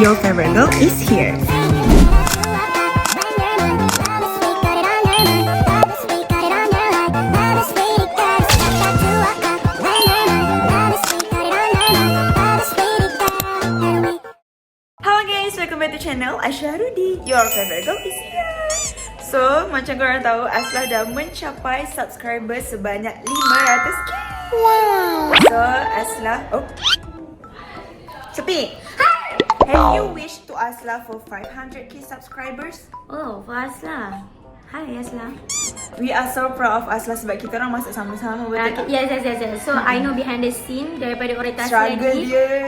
Your favorite girl is here. Hello guys, welcome back to channel Aisyah Rudi. Your favorite girl is here. So, macam korang tahu, Aslah dah mencapai subscriber sebanyak 500k. Wow. So, Aslah, Sepi. Have you wished to Aslah for 500k subscribers? Oh, for Aslah. Hi Aslah. We are so proud of Aslah sebab kita orang masak sama-sama, betul tak? Yes. So I know behind the scene daripada orientasi Struggle lagi dia.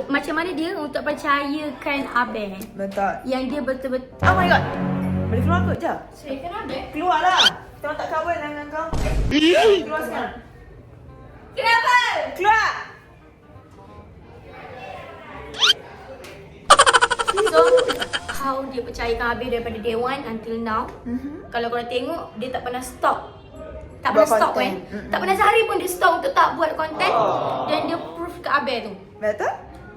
macam mana dia untuk percayakan Abang Betul. yang dia betul-betul. Oh my god. Boleh keluar kot je? Saya kenapa? Keluarlah. Kita orang tak kawan dengan kau. Keluar sekarang. Kenapa? Keluar. So how dia percayakan Abang daripada day one until now. Kalau korang tengok dia tak pernah stop. Tak Buat pernah stop content. Tak pernah sehari pun dia stop untuk tak buat konten. Dan dia proof ke Abang tu. Betul?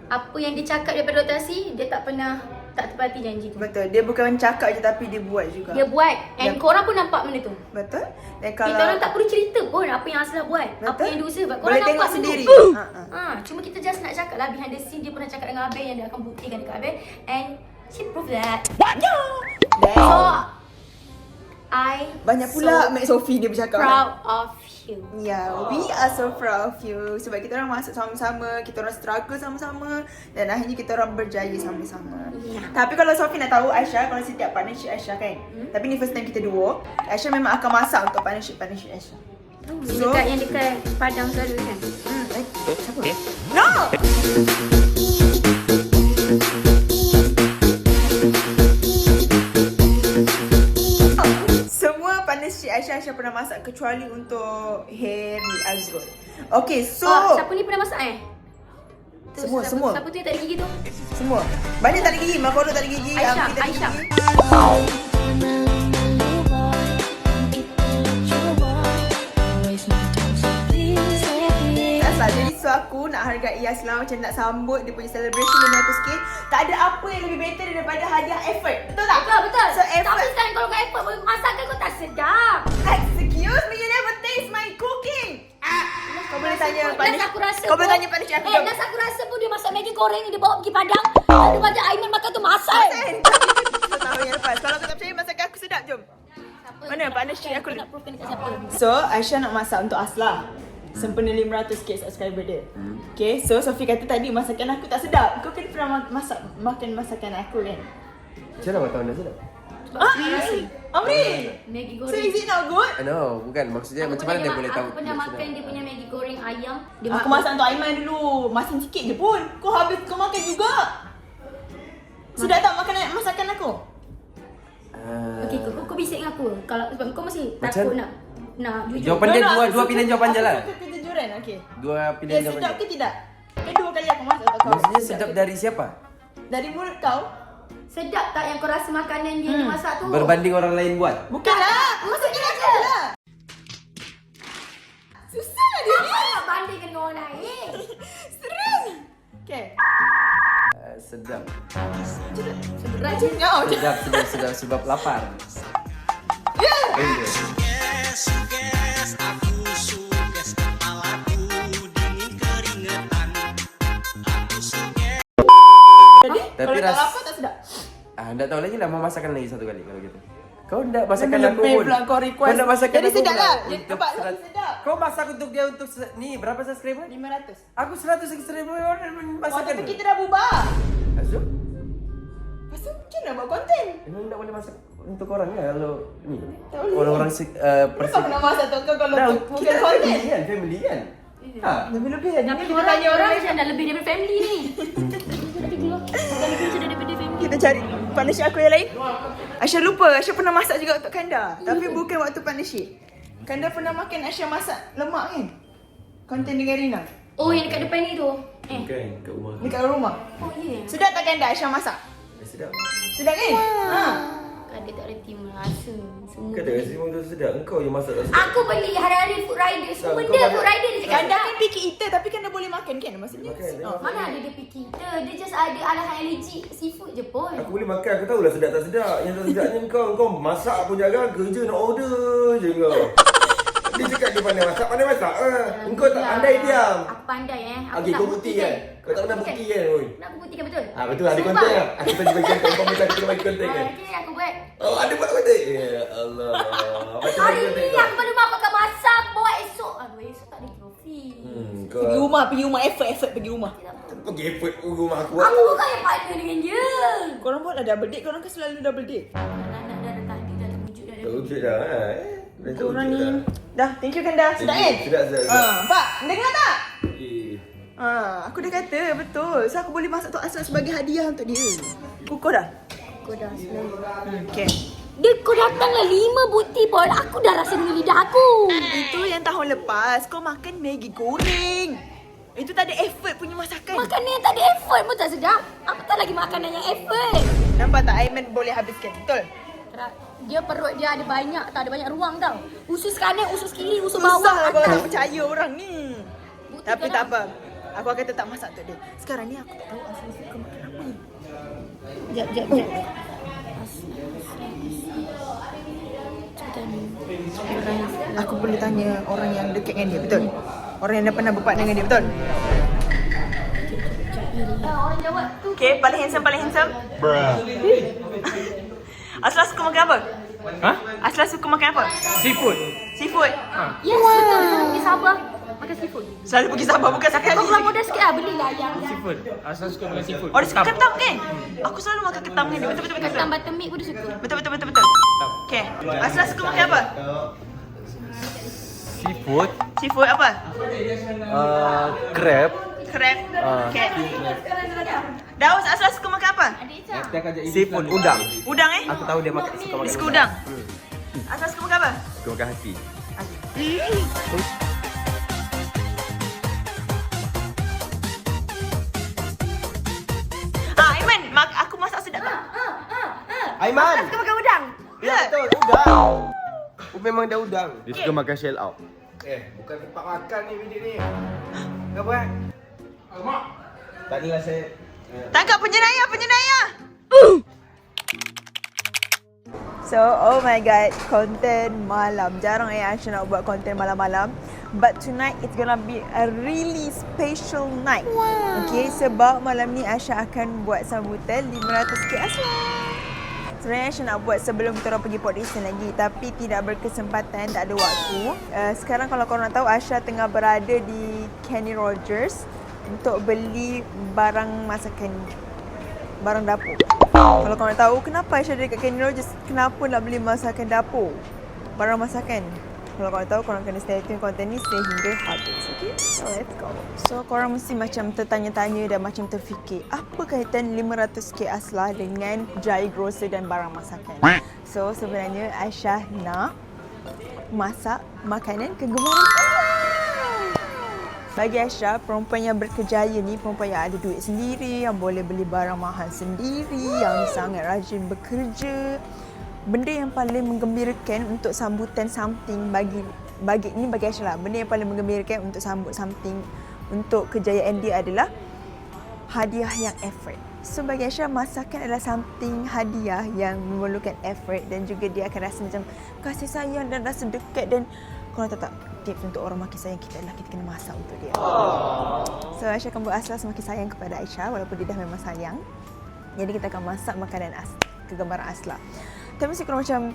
Apa yang dia cakap daripada rotasi, dia tak pernah tak tepati janji tu. Betul. Dia bukan cakap je tapi dia buat juga. Dia buat and Ya. korang pun nampak benda tu. Betul? Dan kalau Kita orang tak perlu cerita pun apa yang Aslah buat. Apa Betul? yang dia usaha. Korang boleh nampak tengok benda sendiri. tu. Cuma kita just nak cakap lah behind the scene dia pernah cakap dengan Abang yang dia akan buktikan dekat Abang. And she prove that. So I banyak pula Mek Sophie dia bercakap. proud of you. Yeah, we are so proud of you. Sebab kita orang masuk sama-sama, kita orang struggle sama-sama dan akhirnya kita orang berjaya sama-sama. Yeah. Tapi kalau Sophie nak tahu Aisyah, kalau setiap partnership Aisyah kan. Tapi ni first time kita duo, Aisyah memang akan masak untuk partnership Aisyah. So- Dekat yang dekat Padang selalu kan. Siapa? No! Semua partnership Aisyah pernah masak kecuali untuk Harry Azrul. Okay, so Siapa ni pernah masak Tu, Semua. Siapa tu yang tak ada gigi tu? semua. Banyak tak ada gigi, Makodo tak ada gigi, Aisyah, Amri tak ada Aisyah. gigi. Aslah, jadi so aku nak hargai Aslah macam nak sambut dia punya celebration 500k. Tak ada apa yang lebih better daripada hadiah effort. Betul tak? Betul. So effort. Tapi sekarang kalau kau effort masakan kau tak sedap. Excuse me, you never taste my cooking. Kau boleh tanya Last aku rasa Kau boleh pun- tanya partnership aku. jom. Last aku rasa pun dia masak Maggi goreng dia bawa pergi Padang. Dia macam Aiman makan tu masak. Kan? Kita tahu yang lepas. Kalau kau tak percaya masakan aku sedap, jom. Mana partnership aku? Kau nak proofkan dekat siapa? So, Aisyah nak masak untuk Aslah. Sempena 500k subscriber dia. Okay, so Sophie kata tadi masakan aku tak sedap. Kau kan pernah makan masakan aku kan? Macam mana kau tahu dah sedap? Amri! Maggi So goreng. is it not good? No, bukan. Maksudnya macam mana dia boleh tahu? Aku pernah makan dia punya Maggi goreng ayam. Dia Aku masak untuk Aiman dulu. Masin sikit je pun. Kau habis kau makan juga. Sedap tak masakan aku? Okey, kau bisik dengan aku. Kalau sebab kau masih Macam- takut nak jujur. Jawapan dia dua pilihan jawapan je lah. Aku kejujuran, okey. Dua Dia pilihan jawapan sedap je. ke tidak? Kedua kali aku masak untuk kau. Maksudnya sedap dari siapa? Dari mulut kau? Sedap tak yang kau rasa makanan dia dia masak tu? Berbanding orang lain buat. Bukanlah. Maksudnya aja. Susah dia. Apa nak bandingkan dengan orang lain? Serius. Okay. Sedap. Berat je. Sedap sebab lapar. Ya. Benda. Jadi, Tapi kalau tak ras- lapar tak sedap. Tak tahu lagi lah. Mau masakan lagi satu kali kalau gitu. Kau nak masakan Lebih aku pun. pula kau request. Kau nak masakan Jadi aku sedap pula lah. Dia untuk nampak serat- sedap. Kau masak untuk dia untuk ni berapa subscriber? 500. Aku 100 subscriber orang Oh, masakan. tapi kita dah bubar. Azul? Lepas tu macam mana buat konten? Emang tak boleh masak untuk orang kan kalau ni Tak boleh. orang-orang Kenapa aku nak masak untuk kau kalau Dah, bukan kita konten? family kan, family kan. Ha. Lebih-lebih kan? Tapi Kita orang tanya orang lain. macam dah lebih daripada family ni. Dah lebih macam daripada family. Kita cari partnership aku yang lain. Aisyah lupa, Aisyah pernah masak juga untuk Kanda. Tapi bukan waktu partnership. Kanda pernah makan Aisyah masak lemak kan? Konten dengan Rina. Oh, yang dekat depan ni tu. Bukan kat rumah. Dekat rumah. Oh, ya. Sedap tak Kanda Aisyah masak? Sedap. Sedap kan? Ha. Ada tak ada tim rasa. Semua. Kata kasi memang tu sedap. Engkau je masak tak sedap. Aku beli hari-hari food rider. Semua Tak, benda kau banyak- food rider dia cakap Kanda sedap. kan picky eater tapi Kanda boleh makan kan maksudnya. Makan, Oh. Mana ada dia fikir kita. Dia just ada alasan allergic seafood je pun. Aku boleh makan, aku tahulah sedap tak sedap. Yang tak sedapnya kau masak pun jarang, kerja nak order je kau. Dia cakap dia pandai masak Engkau tak pandai diam. Aku pandai Aku Okey, nak kau bukti kan? Kau tak pernah bukti kan, oi? Nak aku buktikan betul? Betul ada Sumpah. konten lah. Aku tadi bagi konten, kau minta kita bagi konten kan? Okay, aku buat. Oh, ada buat konten? Ya Allah. Macam Hari mana konten ni kau? aku baru makan kat masak. Bawa esok. Aduh, esok tak ada trofi. Pergi rumah effort pergi rumah. Pergi effort rumah aku. Aku bukan yang partner dengan dia. Korang buatlah double date, korang kan selalu double date. Anak-anak dah tadi dah terwujud dah. Tak wujud dah Dah tak Korang wujud ni. dah. Dah, thank you Kanda. Sedap kan? Sedap. Pak, dengar tak? Eh. Aku dah kata betul. So aku boleh masak tu asal sebagai hadiah untuk dia. Kukuh dah. Aku dah selalu. Okay. Dia kau datanglah 5 bukti pun. Aku dah rasa dengan lidah aku. Itu yang tahun lepas kau makan Maggi goreng. Itu tak ada effort punya masakan. Makanan yang tak ada effort pun tak sedap. Apatah lagi makanan yang effort. Nampak tak Aiman boleh habiskan? Betul? Dia perut dia ada banyak tau, ada banyak ruang tau. Usus kanan, usus kiri, usus bawah. Susah lah kalau atas. nak percaya orang ni. Buktikan Tapi lah. tak apa. Aku akan tetap masak untuk dia. Sekarang ni aku tak tahu asal suka makan apa. Jap. Aku boleh tanya orang yang dekat dengan dia, betul? Orang yang dah pernah berpartner dengan dia, betul? Orang jawab tu. Okay, paling handsome. Asla suka makan apa? Hah? Asla suka makan apa? Seafood. Seafood. Yes, betul. Selalu pergi Sabah makan seafood. Selalu pergi Sabah bukan sekali. Kau keluar modal sikit lah, belilah yang Seafood. Asal suka makan seafood. Oh, dia suka ketam kan? Aku selalu makan ketam dengan dia. Betul. ketam buttermilk pun dia suka. Betul. Okay. Asla suka makan apa? Seafood. Seafood apa? Crab. Crab. Okay. Daus, Asla suka makan apa? Seafood. Udang. Udang eh? Aku tahu dia makan suka makan Dia suka udang. Asla suka makan apa? Suka makan hati. Aiman, aku masak sedap tak? Aiman. Suka makan udang? Ya betul, udang. Memang dah udang. Dia suka makan shell out. Bukan tempat makan ni video ni. Kau buat? Alamak. Tak adalah saya. Tangkap penjenayah. So, oh my god, konten malam. Jarang Aisyah nak buat konten malam-malam. But tonight it's gonna be a really special night. Wow. Okay, sebab malam ni Aisyah akan buat sambutan 500k Asla. Sebenarnya Aisyah nak buat sebelum kita orang pergi Port Dickson lagi, tapi tidak berkesempatan, tak ada waktu. Sekarang kalau korang nak tahu, Aisyah tengah berada di Kenny Rogers untuk beli barang masakan, barang dapur. Kalau korang nak tahu kenapa Aisyah ada dekat Kenny Rogers, kenapa nak beli masakan dapur, barang masakan. Kalau korang tahu, korang kena stay tune konten ni sehingga habis. Okay? So let's go. So korang mesti macam tertanya-tanya dan macam terfikir, apa kaitan 500k Asla dengan Jai Grocer dan barang masakan? So sebenarnya Aisyah nak masak makanan kegemaran Asla. Bagi Aisyah, perempuan yang berkejaya ni perempuan yang ada duit sendiri, yang boleh beli barang mahal sendiri, yang sangat rajin bekerja. Benda yang paling menggembirakan untuk sambutan something bagi Aisyah lah. Benda yang paling menggembirakan untuk sambut something, untuk kejayaan dia adalah hadiah yang effort. So bagi Aisyah, masakan adalah something hadiah yang memerlukan effort dan juga dia akan rasa macam kasih sayang dan rasa dekat. Dan korang tahu tak, tips untuk orang makin sayang kita adalah kita kena masak untuk dia. So Aisyah akan buat Asla semakin sayang kepada Aisyah walaupun dia dah memang sayang. Jadi kita akan masak makanan kegemaran Asla. Tapi mesti korang macam,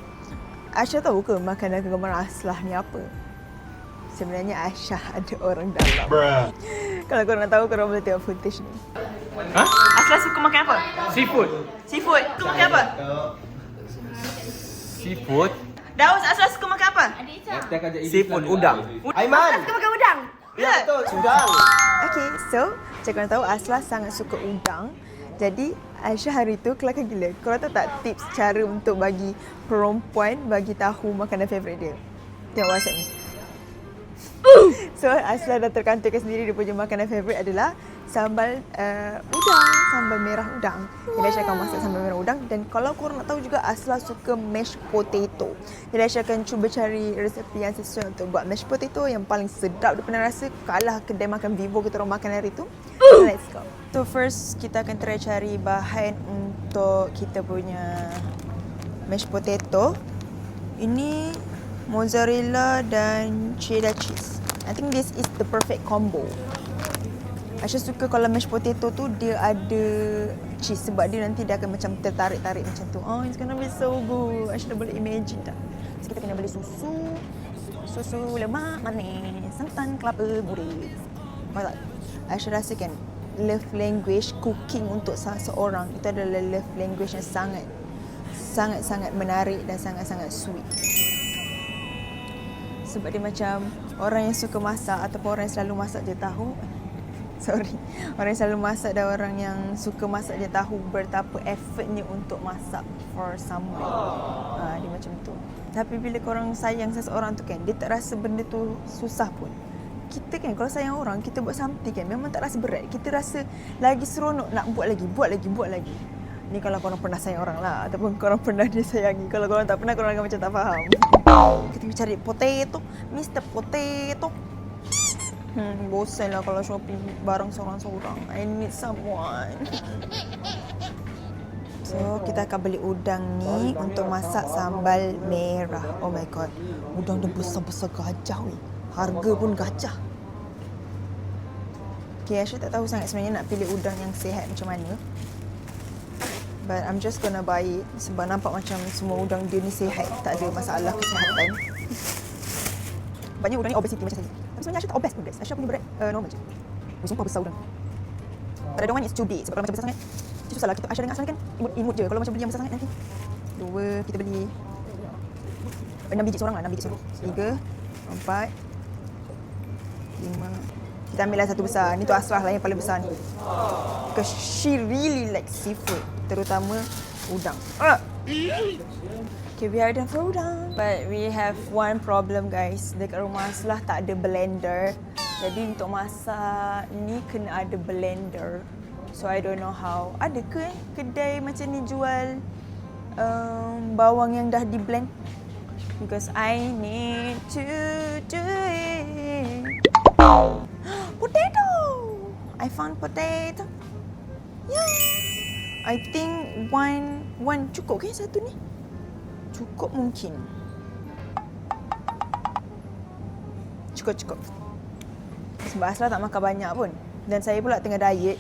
Aisyah tahu ke makanan kegemaran Asla ni apa? Sebenarnya Aisyah ada orang dalam. Kalau korang nak tahu, korang boleh tengok footage ni. Hah? Asla suka makan apa? Seafood. Seafood. Suka makan apa? Seafood. Daus, Asla suka makan apa? Seafood. Udang. Aiman. Suka makan udang? Ya betul, udang. Okay, so macam korang tahu, Asla sangat suka udang. Jadi Aisyah hari tu kelakar gila. Korang tahu tak tips cara untuk bagi perempuan bagi tahu makanan favourite dia? Tengok WhatsApp ni. So Asla dah terkantikkan sendiri dia punya makanan favourite adalah sambal udang, sambal merah udang. Jadi Aisyah akan masak sambal merah udang. Dan kalau korang nak tahu juga, Asla suka mashed potato. Jadi Aisyah akan cuba cari resepi yang sesuai untuk buat mashed potato yang paling sedap dia pernah rasa. Kalah kedai makan Vivo kita orang makan hari tu. So let's go. So first kita akan try cari bahan untuk kita punya mashed potato. Ini mozzarella dan cheddar cheese. I think this is the perfect combo. Aisyah suka kalau mashed potato tu dia ada cheese sebab dia nanti dia akan macam tertarik-tarik macam tu. Oh, it's gonna be so good. Aisyah dah boleh imagine dah. So kita kena beli susu lemak manis, santan, kelapa, murid. Masak. Aisyah rasakan love language cooking untuk seseorang itu adalah love language yang sangat menarik dan sangat-sangat sweet. Sebab dia macam orang yang suka masak ataupun orang yang selalu masak je tahu. Orang yang selalu masak dan orang yang suka masak je tahu betapa effortnya untuk masak for someone. Dia macam tu. Tapi bila korang sayang seseorang tu kan, dia tak rasa benda tu susah pun. Kita kan kalau sayang orang, kita buat something kan memang tak rasa berat. Kita rasa lagi seronok nak buat lagi. Ni kalau korang pernah sayang orang lah ataupun korang pernah disayangi. Kalau korang tak pernah, korang akan macam tak faham. Kita cari potato, Mr. Potato. Bosan lah kalau shopping barang seorang-seorang. I need someone. So, kita akan beli udang ni untuk masak sambal merah. Oh my god. Udang dia besar-besar gajah weh. Harga pun gajah. Okay, Aisyah tak tahu sangat sebenarnya nak pilih udang yang sihat macam mana. But I'm just gonna buy it sebab nampak macam semua udang dia ni sihat. Tak ada masalah kesihatan. Banyak udang ni obesity macam saya. Tapi sebenarnya Aisyah tak obes pun guys. Aisyah punya berat normal je. Sumpah besar udang. But I don't want it too big sebab kalau macam besar sangat, susah lah. Kita Aisyah dengar asal kan imut je. Kalau macam beli yang besar sangat nanti. 2, kita beli 6 biji seorang lah. 6 biji seorang. 3, 4, 5. Kita ambil lah satu besar. Ni tu Asrah lah yang paling besar ni. Because she really likes seafood. Terutama udang. Okay, we are done for udang. But we have one problem guys. Dekat rumah Aslah tak ada blender. Jadi untuk masak ni kena ada blender. So I don't know how. Ada ke kedai macam ni jual bawang yang dah di blend? Because I need to do it. Potato! I found potato. Yeah. I think one cukup ke satu ni? Cukup mungkin. Cukup. Sebab Aslah tak makan banyak pun. Dan saya pula tengah diet.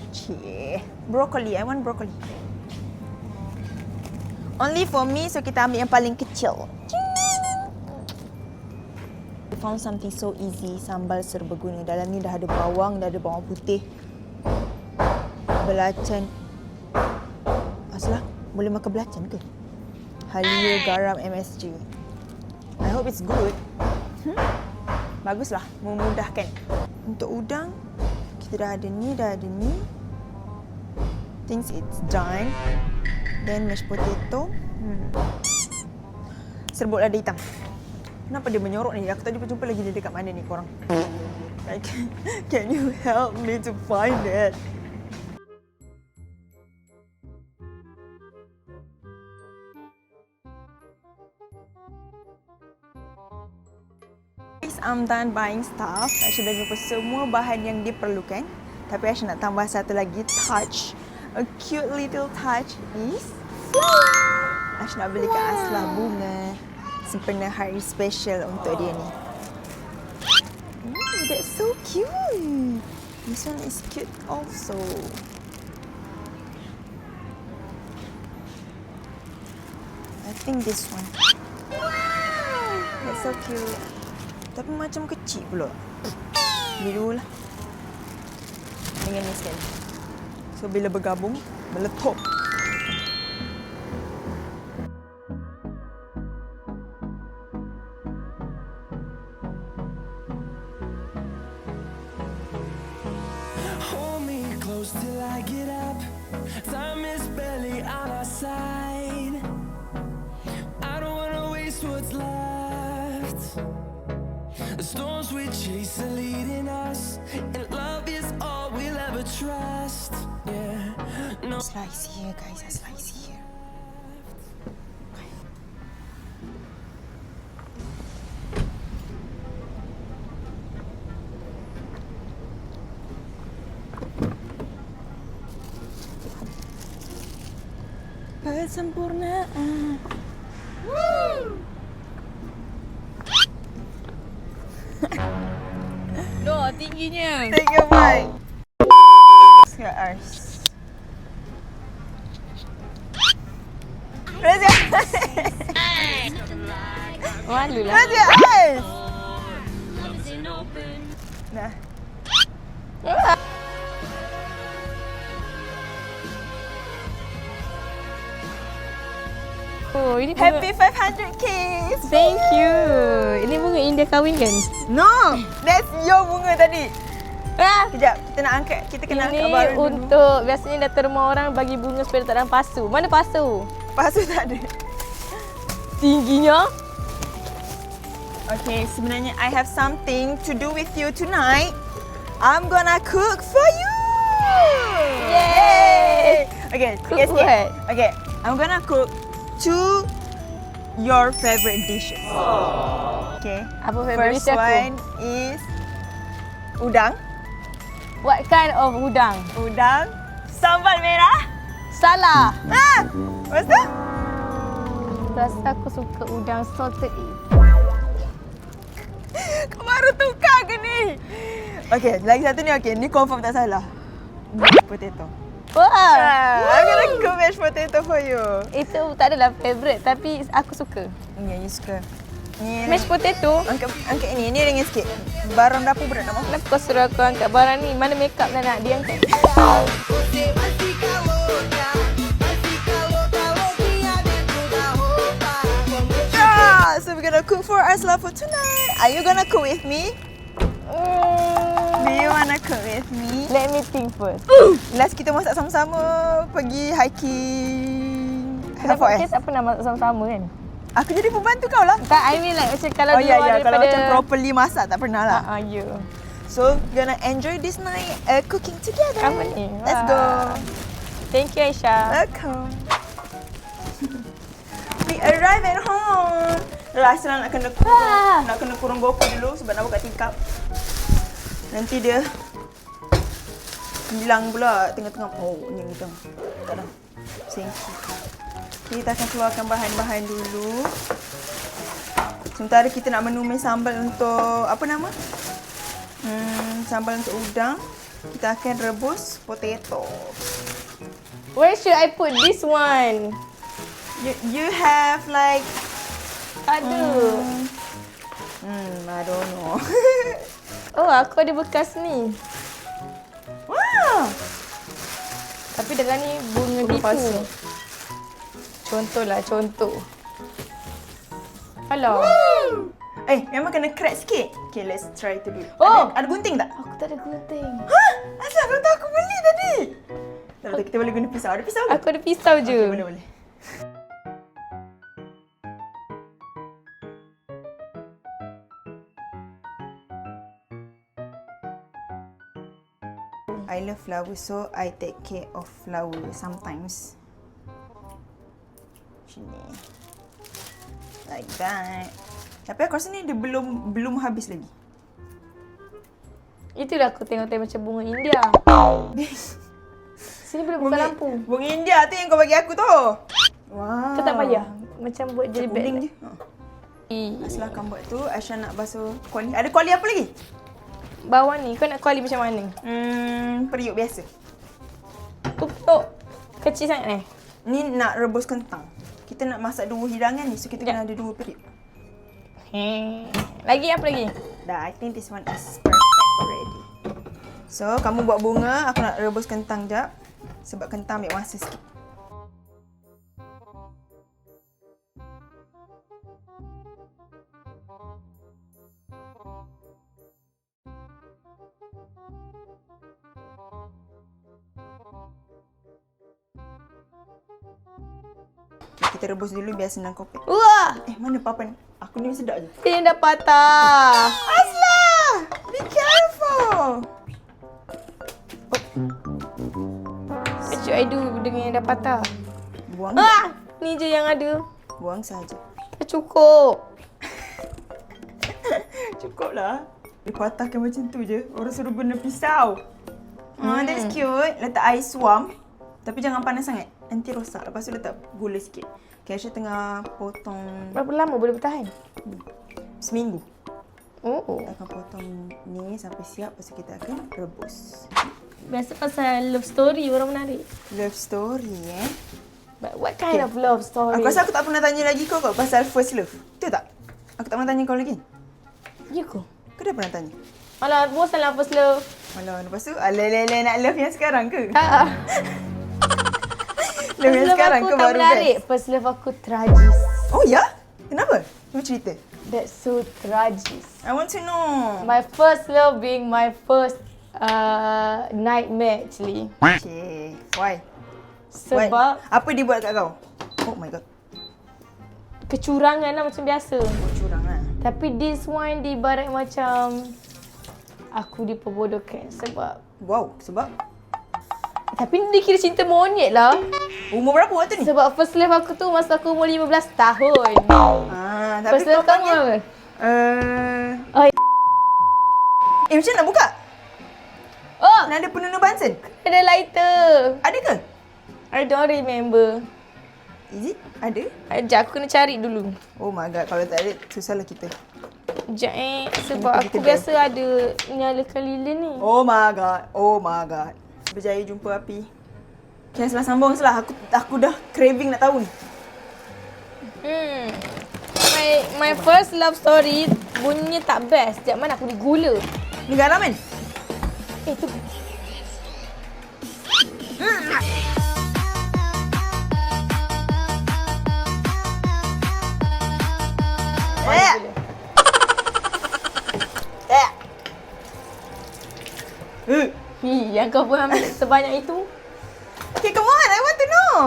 Broccoli. I want broccoli. Only for me, so kita ambil yang paling kecil. We found something so easy. Sambal serbaguna. Dalam ni dah ada bawang, dah ada bawang putih. Belacan. Aslah, boleh makan belacan ke? Halia, garam, MSG. I hope it's good. Baguslah, memudahkan. Untuk udang, kita dah ada ni. Thinks it's done. Then mashed potato. Serbuk lada hitam. Kenapa dia menyorok ni? Aku tak jumpa lagi dia dekat mana ni korang. Like, can you help me to find it? I'm done buying stuff. Aisyah dah jumpa semua bahan yang diperlukan. Tapi Aisyah nak tambah satu lagi touch. A cute little touch is flower. Aisyah nak belikan Aslah bunga sempena hari special untuk dia ni. That's so cute. This one is cute also. I think this one. Wow, that's so cute. Tapi macam kecil pula. Beli dulu lah. Dengan ni sekali. So bila bergabung, meletup. Hold me close till I get up. Time is barely on our side. I don't wanna waste what's left. The storms we chase are leading us, and love is all we'll ever try. Slice here, guys. A slice here. Kesempurnaan. No, tingginya. Take a bite. Got ours. Raise your Malu lah. Raise your eyes. Nah. Oh, ini Happy 500k. Thank you. Ini bunga India kahwin kan? No, that's your bunga tadi. Kejap, kita nak angkat. Kita kena angkat Ini baru dulu. untuk biasanya datang rumah orang bagi bunga supaya tak ada pasu. Mana pasu? Pasu tak ada. Tingginya. Okay, sebenarnya I have something to do with you tonight. I'm gonna cook for you. Yay! Okay, Cook sikit-sikit. what? Okay, I'm gonna cook 2 your favorite dishes. Okay. Apa favourite First dish aku? one is udang. What kind of udang? Udang sambal merah. Salah. Lepas tu? Rasa aku suka udang salted egg. Kau baru tukar ke ni? Okay, lagi satu ni okay. Ni confirm tak salah. Mashed potato. Wah. I'm gonna cook mashed potato for you. Itu tak adalah favourite tapi aku suka. Ni yang you suka. Ni Mashed potato. angkat ini. Ni ringan sikit. Barang dapur berat nak makan. Kenapa kau suruh aku angkat barang ni? Mana makeup dah nak diangkat? So we're gonna cook for us lah for tonight. Are you gonna cook with me? Do you wanna cook with me? Let me think first. Last kita masak sama-sama pergi hiking. Kenapa kita tak pernah masak sama-sama kan? Aku jadi pembantu kau lah. Tak, I mean like macam kalau Oh di ya luar ya, kalau daripada... macam properly masak tak pernah lah. Ya. So gonna enjoy this night cooking together. Apa ni? Let's go. Thank you Aisyah. Welcome. We arrive at home. Rasa nak kena kurung GoPro dulu sebab nak buka tingkap. Nanti dia hilang pula tengah-tengah. Oh, ni udang. Tak dah. Sengki. Kita akan keluarkan bahan-bahan dulu. Sementara kita nak menumis sambal untuk apa nama? Sambal untuk udang. Kita akan rebus potato. Where should I put this one? You have like Aduh. I don't know. Oh, aku ada bekas ni. Wow. Tapi dalam ni bunga bitu. Contoh. Hello. Memang kena crack sikit. Okay, let's try to do it. Oh! Ada gunting tak? Aku tak ada gunting. Hah? Asal kau tahu aku beli tadi? Tak apa, kita boleh guna pisau. Ada pisau ke? Aku ada pisau je. Okay, boleh. I love flowers, so I take care of flower sometimes. Sini. Like that. Tapi aku rasa ni dia belum habis lagi. Itulah aku tengok macam bunga India. Sini boleh buka lampu. Bunga India tu yang kau bagi aku tu. Wow. Kau tak payah. Macam buat jadi beg. Kuning je. Setelah kau buat tu, Aisyah nak basuh kuali. Ada kuali apa lagi? Bawah ni, kau nak kuali macam mana? Periuk biasa. Tutup. Kecil sangat Ni nak rebus kentang. Kita nak masak 2 hidangan ni, so kita kena ada 2 periuk. Lagi apa lagi? Dah, I think this one is perfect already. So, kamu buat bunga, aku nak rebus kentang jap. Sebab kentang ambil masa sikit. Kita rebus dulu biar senang kopek. Wah! Mana papan? Aku ni sedap je. Ini dah patah. Aslah! Be careful! should I do dengan yang dah patah? Buang. Ni je yang ada. Buang saja. Dah cukup. Cukup lah. Dia patahkan macam tu je. Orang suruh guna pisau. That's cute. Letak air suam. Tapi jangan panas sangat. Nanti rosak. Lepas tu letak gula sikit. Okay, Aisyah tengah potong Berapa lama boleh bertahan? seminggu. Oh. Kita akan potong ni sampai siap. Lepas tu kita akan rebus. Biasa pasal love story orang menarik. Love story But what kind of love story? Aku rasa aku tak pernah tanya lagi kau pasal first love. Betul tak? Aku tak pernah tanya kau lagi. Ya ke? Kau dah pernah tanya? Alah, bosan lah first love. Alah, lepas tu lele nak love yang sekarang ke? Tak. Love yang sekarang aku ke tak baru menarik. best? First love aku tragis. Oh ya? Kenapa? Cuba cerita. That's so tragis. I want to know. My first love being my first nightmare actually. Okay. Why? Sebab Why? Apa dia buat kat kau? Oh my god. kecurangan lah macam biasa. Oh, curang lah. Tapi this one dia ibarat macam aku diperbodohkan sebab Wow, sebab? tapi dia kira cinta monyet lah. Umur berapa waktu ni? Sebab first love aku tu masa aku umur 15 tahun. Tapi First love kau kamu panggil... apa? Uh, Oh, macam nak buka? oh, Nak ada penuh Bunsen? ada lighter. Ada ke? I don't remember. Is it? Ada? Sekejap, aku kena cari dulu. Oh my god, kalau tak ada, susahlah kita. Sekejap sebab Pergi aku kedai. biasa ada nyalakan lilin ni. Oh my god, oh my god. Berjaya jumpa api. Okay, setelah sambung setelah aku dah craving nak tahu ni. My first love story bunyinya tak best. Sekejap mana aku beli gula. Ni garam kan? Tu yang kau pun ambil sebanyak itu. Okay, come on. I want to know.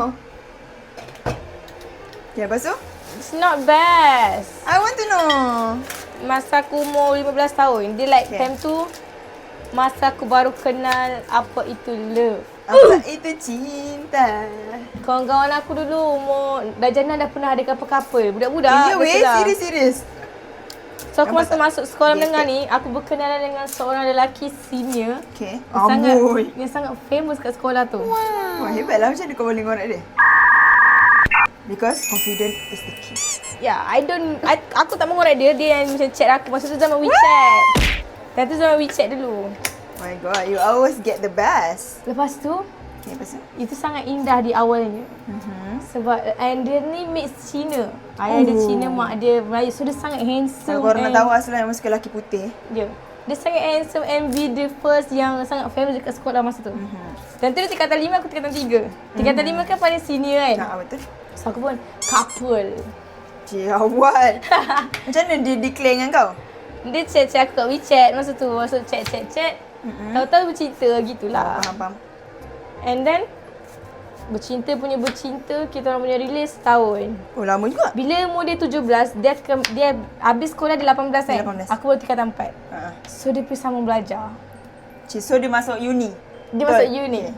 Okay, lepas tu? It's not best. I want to know. Masa aku umur 15 tahun, dia like Okay. time tu masa aku baru kenal apa itu love. Apa itu cinta? Kawan-kawan aku dulu umur Dajana dah pernah ada couple-couple. Budak-budak. Ya weh, biasalah. serius. So aku masa masuk sekolah Yes, menengah ni, aku berkenalan dengan seorang lelaki senior. Okay. Yang sangat famous kat sekolah tu. Wah, hebatlah macam mana kau boleh ngorak dia. Because confident is the key. Ya, aku tak mengorak dia. Dia yang macam chat aku. Masa tu zaman WeChat. Dan tu zaman WeChat dulu. Oh my god, you always get the best. Lepas tu, Okay, lepas tu? itu sangat indah di awalnya. Sebab dia ni mix Cina. Ayah dia Cina, mak dia Melayu. So dia sangat handsome. Kalau korang nak tahu asal yang suka lelaki putih. Dia sangat handsome and be the first yang sangat famous dekat sekolah masa tu. Dan tu dia tingkatan 5, aku tingkatan 3. Tingkatan 5 kan paling senior kan. Betul. So aku pun couple. Cik awal. Macam mana dia declare dengan kau? Dia chat aku kat WeChat masa tu. Masa chat. Tahu-tahu bercinta gitulah. Faham. And then bercinta, kita orang punya release setahun. Oh, lama juga. Bila umur dia 17, dia habis sekolah dia 18 kan. 18. Aku baru tingkatan 4. So dia pergi sambung belajar. Cik, so dia masuk uni? Dia masuk uni.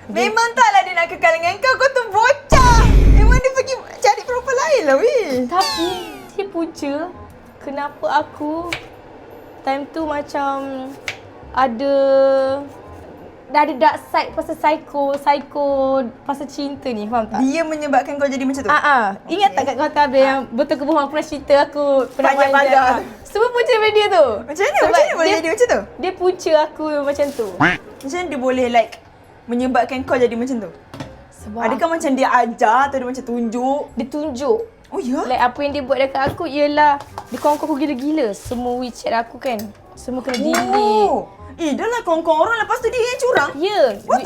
Memang taklah dia nak kekal dengan kau tu bocah. Memang dia pergi cari perempuan lain lah weh. Tapi dia punca kenapa aku time tu macam ada dark side pasal psycho pasal cinta ni, faham tak? Dia menyebabkan kau jadi macam tu? Ingat tak kat kata ada yang betul ke bohong aku pernah cerita aku pernah Panjang manja. pagar. Semua punca daripada dia tu. Macam mana? Sebab Macam mana boleh jadi macam tu? Dia punca aku macam tu. Macam mana dia boleh like menyebabkan kau jadi macam tu? Sebab Adakah macam dia ajar atau dia macam tunjuk? dia tunjuk. Oh ya? Like apa yang dia buat dekat aku ialah dia kongkong aku gila-gila. Semua WeChat aku kan. Semua kena delete. Dah lah kongkong orang lepas tu dia yang curang? Ya,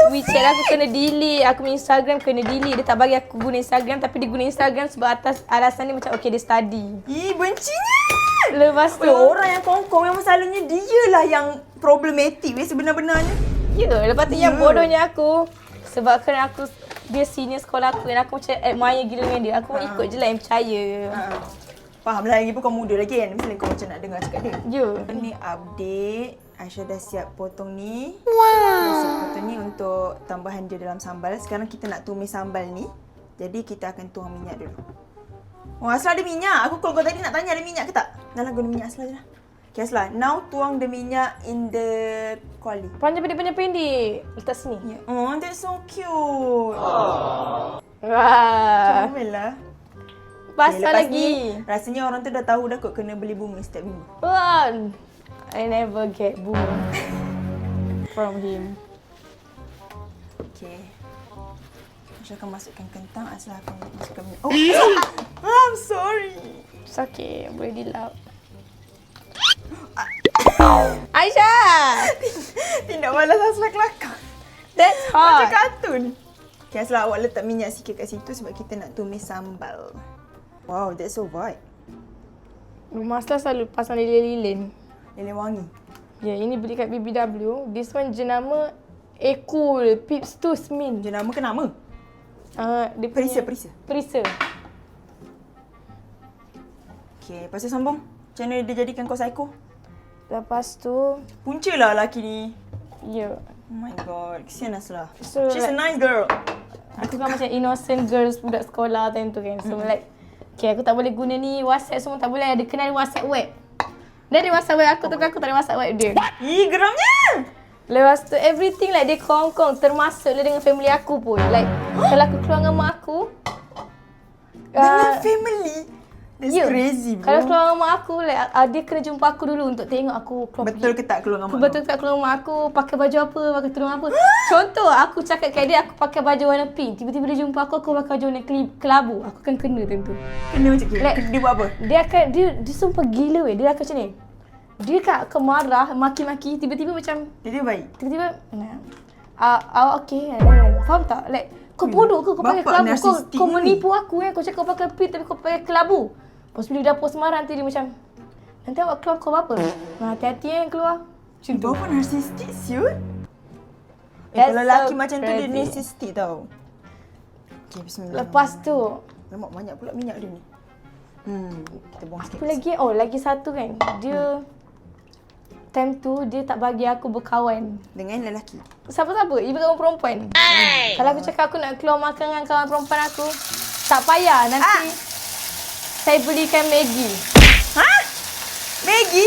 WeChat aku kena delete, aku punya Instagram kena delete. Dia tak bagi aku guna Instagram tapi dia guna Instagram sebab atas alasan dia macam okay dia study. Bencinya! Lepas tu Orang yang kongkong yang masalahnya dia lah yang problematik sebenar-benarnya. ya, lepas tu yang bodohnya aku sebab kerana aku dia senior sekolah aku dan aku macam admire gila dengan dia. Aku ikut je lah yang percaya. Faham lah, lagi pun kau muda lagi kan. Misalnya kau macam nak dengar cakap dia. Ya. Ni update Aisyah dah siap potong ni. Dah siap potong ni untuk tambahan dia dalam sambal. Sekarang kita nak tumis sambal ni. Jadi kita akan tuang minyak dulu. Oh, Asla ada minyak. Aku call kau tadi nak tanya ada minyak ke tak? Dah lah guna minyak Asla je lah. Okay Asla, now tuang the minyak in the kuali. Panjang pendek. Letak sini. Yeah. Oh, that's so cute. Wah. Comel lah. Basah lepas lagi. ni, rasanya orang tu dah tahu dah kot kena beli bunga setiap minggu. Wah. I never get bunga from him. Okay. Aisyah akan masukkan kentang, Asla akan masukkan minyak. Oh, I'm sorry. It's okay, boleh dilap. Aisyah! Tidak balas Asla kelakar. That's Macam hot. kartun. Okay, Asla awak letak minyak sikit kat situ sebab kita nak tumis sambal. Wow, that's so white. Rumah Asla selalu pasang lilin-lilin. Lilin wangi. Ya, ini beli kat BBW. This one jenama Ekul Pips tu Smin. Jenama ke nama? Dia punya Perisa. Perisa. Okay, lepas tu sambung. Macam mana dia jadikan kau psycho? Lepas tu, Punca lah lelaki ni. ya. Oh my god, kesian Asla. So, She's a like, nice girl. aku kan macam innocent girls budak sekolah time tu kan. So like, okay, aku tak boleh guna ni WhatsApp semua tak boleh. Ada kenal WhatsApp web. Dia ada WhatsApp web aku tapi aku tak ada WhatsApp web dia. Ih, geramnya! Lepas tu everything like dia kongkong termasuk dia dengan family aku pun. Like kalau aku keluar dengan mak aku Dengan family? That's ya, crazy, bro. Kalau keluar dengan mak aku like dia kena jumpa aku dulu untuk tengok aku keluar Betul pergi. ke tak keluar dengan mak Betul tak keluar dengan mak aku, pakai baju apa, pakai tudung apa. Contoh aku cakap kat dia aku pakai baju warna pink, tiba-tiba dia jumpa aku pakai baju warna kelabu, aku akan kena tentu. Kena macam ni. Like, Dia buat apa? Dia sumpah gila weh. Dia akan macam ni. Dia akan marah, maki-maki, tiba-tiba macam Dia baik. tiba-tiba okay. Faham tak? Like kau bodoh ke kau pakai Bapak kelabu? narsistik Kau ni. menipu aku kau cakap kau pakai pink tapi kau pakai kelabu. Lepas bila dia post marah nanti dia macam nanti awak keluar kau apa? Hati-hati keluar. Macam tu. Bapak narsistik siut. That's Kalau lelaki so macam tu dia crazy. narsistik tau. Okay, bismillah. Lepas tu Lemak banyak pula minyak dia ni. Kita buang sikit. apa lagi? Oh, lagi satu kan. Dia time tu dia tak bagi aku berkawan. Dengan lelaki. Siapa-siapa? Ibu kawan perempuan. Kalau aku cakap aku nak keluar makan dengan kawan perempuan aku, tak payah. Nanti saya belikan Maggi. Ha? Maggi?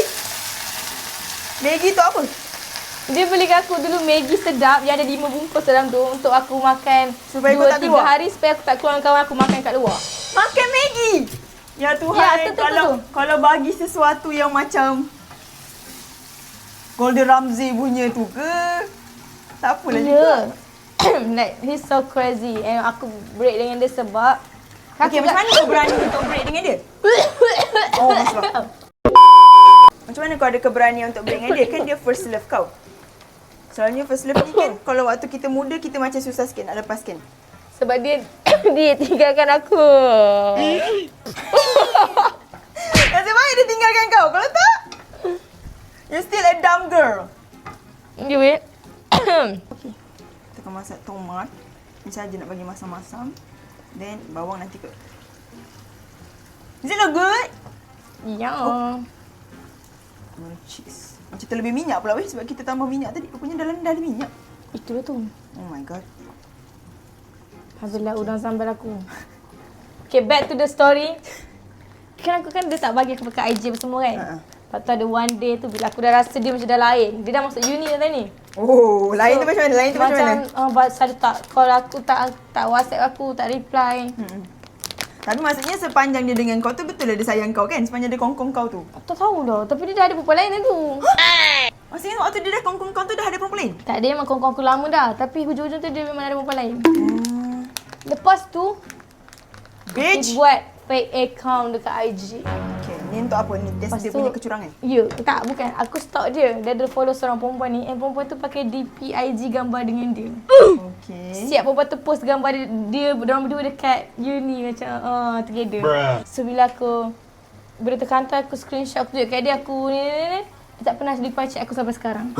Maggi tu apa? Dia belikan aku dulu Maggi sedap. Dia ada 5 bungkus dalam tu untuk aku makan Supaya kau tak 2-3 keluar? hari supaya aku tak keluar dengan kawan aku makan kat luar. Makan Maggi? Ya Tuhan, Ya, tu. kalau bagi sesuatu yang macam Golden Ramsay punya tu ke? Tak apalah juga. Ya. Like, he's so crazy. And aku break dengan dia sebab Okay, macam mana kau berani untuk break dengan dia? Oh, masalah. Macam mana kau ada keberanian untuk break dengan dia? Kan dia first love kau. Selalunya first love ni kan, kalau waktu kita muda, kita macam susah sikit nak lepaskan. sebab dia dia tinggalkan aku. Nasib baik dia tinggalkan kau. Kalau tak, you're still a dumb girl. You wait. Okay. Kita akan masak tomat. Ni saja nak bagi masam-masam. Then bawang nanti kot. Is it look good? Ya. Cheese. Macam terlebih minyak pula weh sebab kita tambah minyak tadi. Rupanya dalam dah ada minyak. Itulah tu. Oh my god. Habislah udang sambal aku. Okay, back to the story. Kan aku dia tak bagi aku pakai IG apa semua kan. Lepas tu ada one day tu bila aku dah rasa dia macam dah lain. Dia dah masuk uni dah tadi ni. Oh, lain tu macam mana? Lain tu macam mana? Selalu tak call aku, tak WhatsApp aku, tak reply. Tapi maksudnya sepanjang dia dengan kau tu betul lah dia sayang kau kan? Sepanjang dia kongkong kau tu. Tak tahu lah. Tapi dia dah ada perempuan lain tu. Maksudnya waktu dia dah kongkong kau tu dah ada perempuan lain? Tak, dia memang kongkong aku lama dah. Tapi hujung-hujung tu dia memang ada perempuan lain. Lepas tu, Bitch! dia buat fake account dekat IG. Okay, ni untuk apa ni? Dia punya kecurangan? Ya, tak bukan. Aku stalk dia. Dia ada follow seorang perempuan ni. And perempuan tu pakai DP IG gambar dengan dia. Okay. Siap perempuan tu post gambar dia dorang berdua dekat uni macam together. So bila tu kantor aku screenshot aku tunjuk kat dia aku ni. Dia tak pernah reply chat aku sampai sekarang.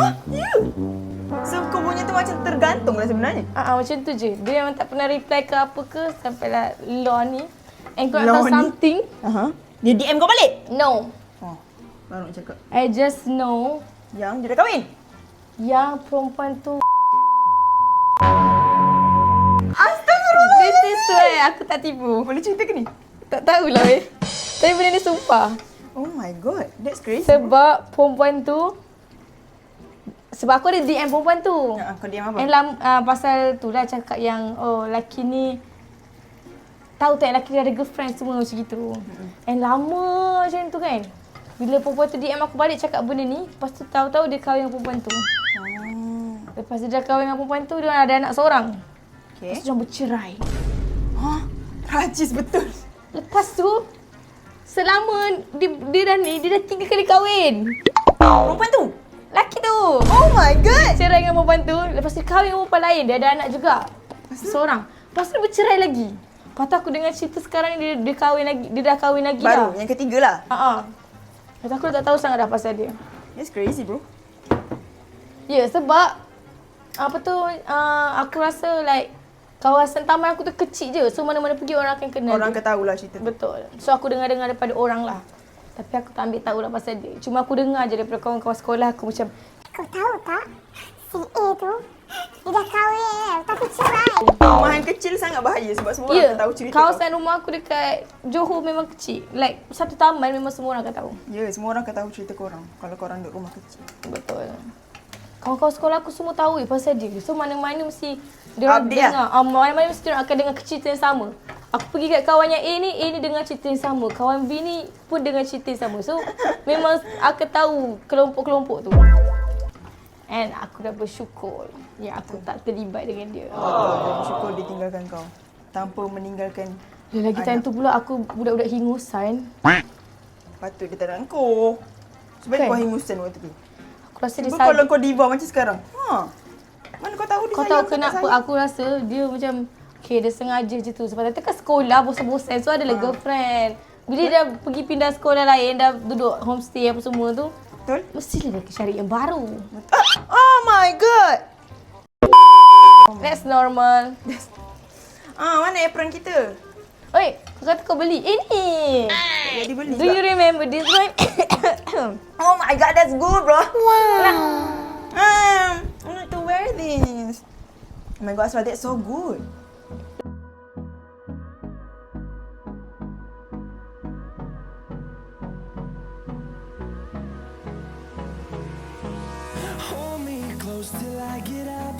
So kau punya tu macam tergantung lah sebenarnya? Macam tu je. Dia memang tak pernah reply ke apa ke sampailah law ni. And kau nak Law tahu ni? something? Dia DM kau balik? No. Oh, baru nak cakap. I just know Yang dia dah kahwin? Yang perempuan tu... Astagfirullah. This is why aku tak tipu. Boleh cerita ke ni? Tak tahulah weh. Tapi benda ni sumpah. Oh my god, that's crazy. Sebab perempuan tu... Sebab aku ada DM perempuan tu. Kau diam apa? And pasal tu lah cakap yang, oh lelaki ni... Tahu tak lelaki dia ada girlfriend semua macam gitu. And lama macam tu kan. Bila perempuan tu DM aku balik cakap benda ni, lepas tu tahu-tahu dia kahwin dengan perempuan tu. Lepas dia dah kahwin dengan perempuan tu, dia ada anak seorang. Okay. Lepas tu dia bercerai. Hah? Rajis betul. Lepas tu, selama dia dah ni, dia dah 3 kali kahwin. Perempuan tu? Lelaki tu. Oh my god. Cerai dengan perempuan tu, lepas tu dia kahwin dengan perempuan lain. Dia ada anak juga. Seorang. Lepas tu dia bercerai lagi. Lepas tu aku dengar cerita sekarang ni, dia kahwin lagi. Dia dah kahwin lagi Baru, dah. yang ketiga lah. Lepas aku tak tahu sangat dah pasal dia. That's crazy bro. Ya, sebab apa tu, aku rasa like kawasan taman aku tu kecil je. So mana-mana pergi orang akan kenal Orang dia. akan tahulah cerita tu. Betul. So aku dengar-dengar daripada orang lah. Tapi aku tak ambil tahu lah pasal dia. Cuma aku dengar je daripada kawan-kawan sekolah aku macam, Kau tahu tak, si A tu, dia dah kahwin tapi cerai. Rumahan kecil sangat bahaya sebab semua orang akan tahu cerita kawasan rumah aku dekat Johor memang kecil. Like satu taman memang semua orang akan tahu. Ya, semua orang akan tahu cerita korang kalau korang duduk rumah kecil. Betul. Kawan-kawan sekolah aku semua tahu pasal dia. So mana-mana mesti dia orang Update dengar. Mana-mana mesti dia orang akan dengar cerita yang sama. Aku pergi kat kawan yang A ni dengar cerita yang sama. Kawan B ni pun dengar cerita yang sama. So memang aku tahu kelompok-kelompok tu. And aku dah bersyukur yang aku tak terlibat dengan dia. Dan syukur dia tinggalkan kau tanpa meninggalkan. Lagi time tu pula aku budak-budak hingusan. Patut dia tak nak kau. Sebab Kan? kau hingusan waktu tu. Aku rasa dia Sebab kalau kau diva macam sekarang. Mana kau tahu dia Kau sayang tahu ke tak kenapa sayang? aku rasa dia macam okay, dia sengaja je tu. Sebab tadi kan sekolah bosan-bosan. So adalah girlfriend. Bila dia dah pergi pindah sekolah lain, dah duduk homestay apa semua tu, Betul? mestilah dia cari yang baru. Oh my god. That's normal. Mana apron kita? Oi, kau kata kau beli. Ni. Jadi beli Do you remember this one? Oh my god, that's good bro. Wow. I need to wear this. Oh my god, Asra, that's so good. Hold me close till I get up.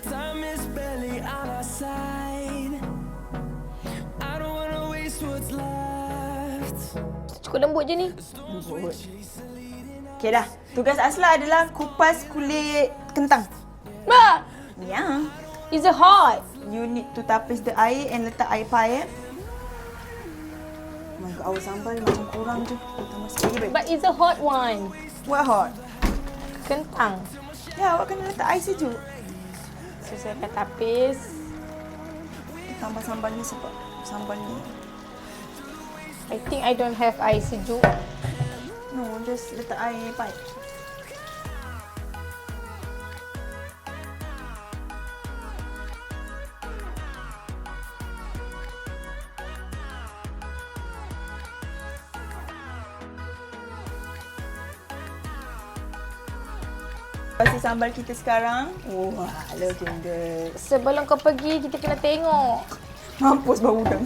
Time is barely on our side. I don't wanna waste what's left. Cukup lembut je ni. Okay dah. Tugas Asla adalah kupas kulit kentang. Ba! Ya. It's a hot. You need to tapis the air and letak air payet. Oh my god, awal sambal macam kurang je. Tambah sikit lagi baik. But it's a hot one. What hot? Kentang. Ya, awak kena letak air sejuk. So saya akan tapis. Tambah sambal ni sebab sambal ni. I think I don't have air sejuk. No, just letak air payet. Pasti sambal kita sekarang. Wah, legenda. Sebelum kau pergi, kita kena tengok. Mampus bau udang.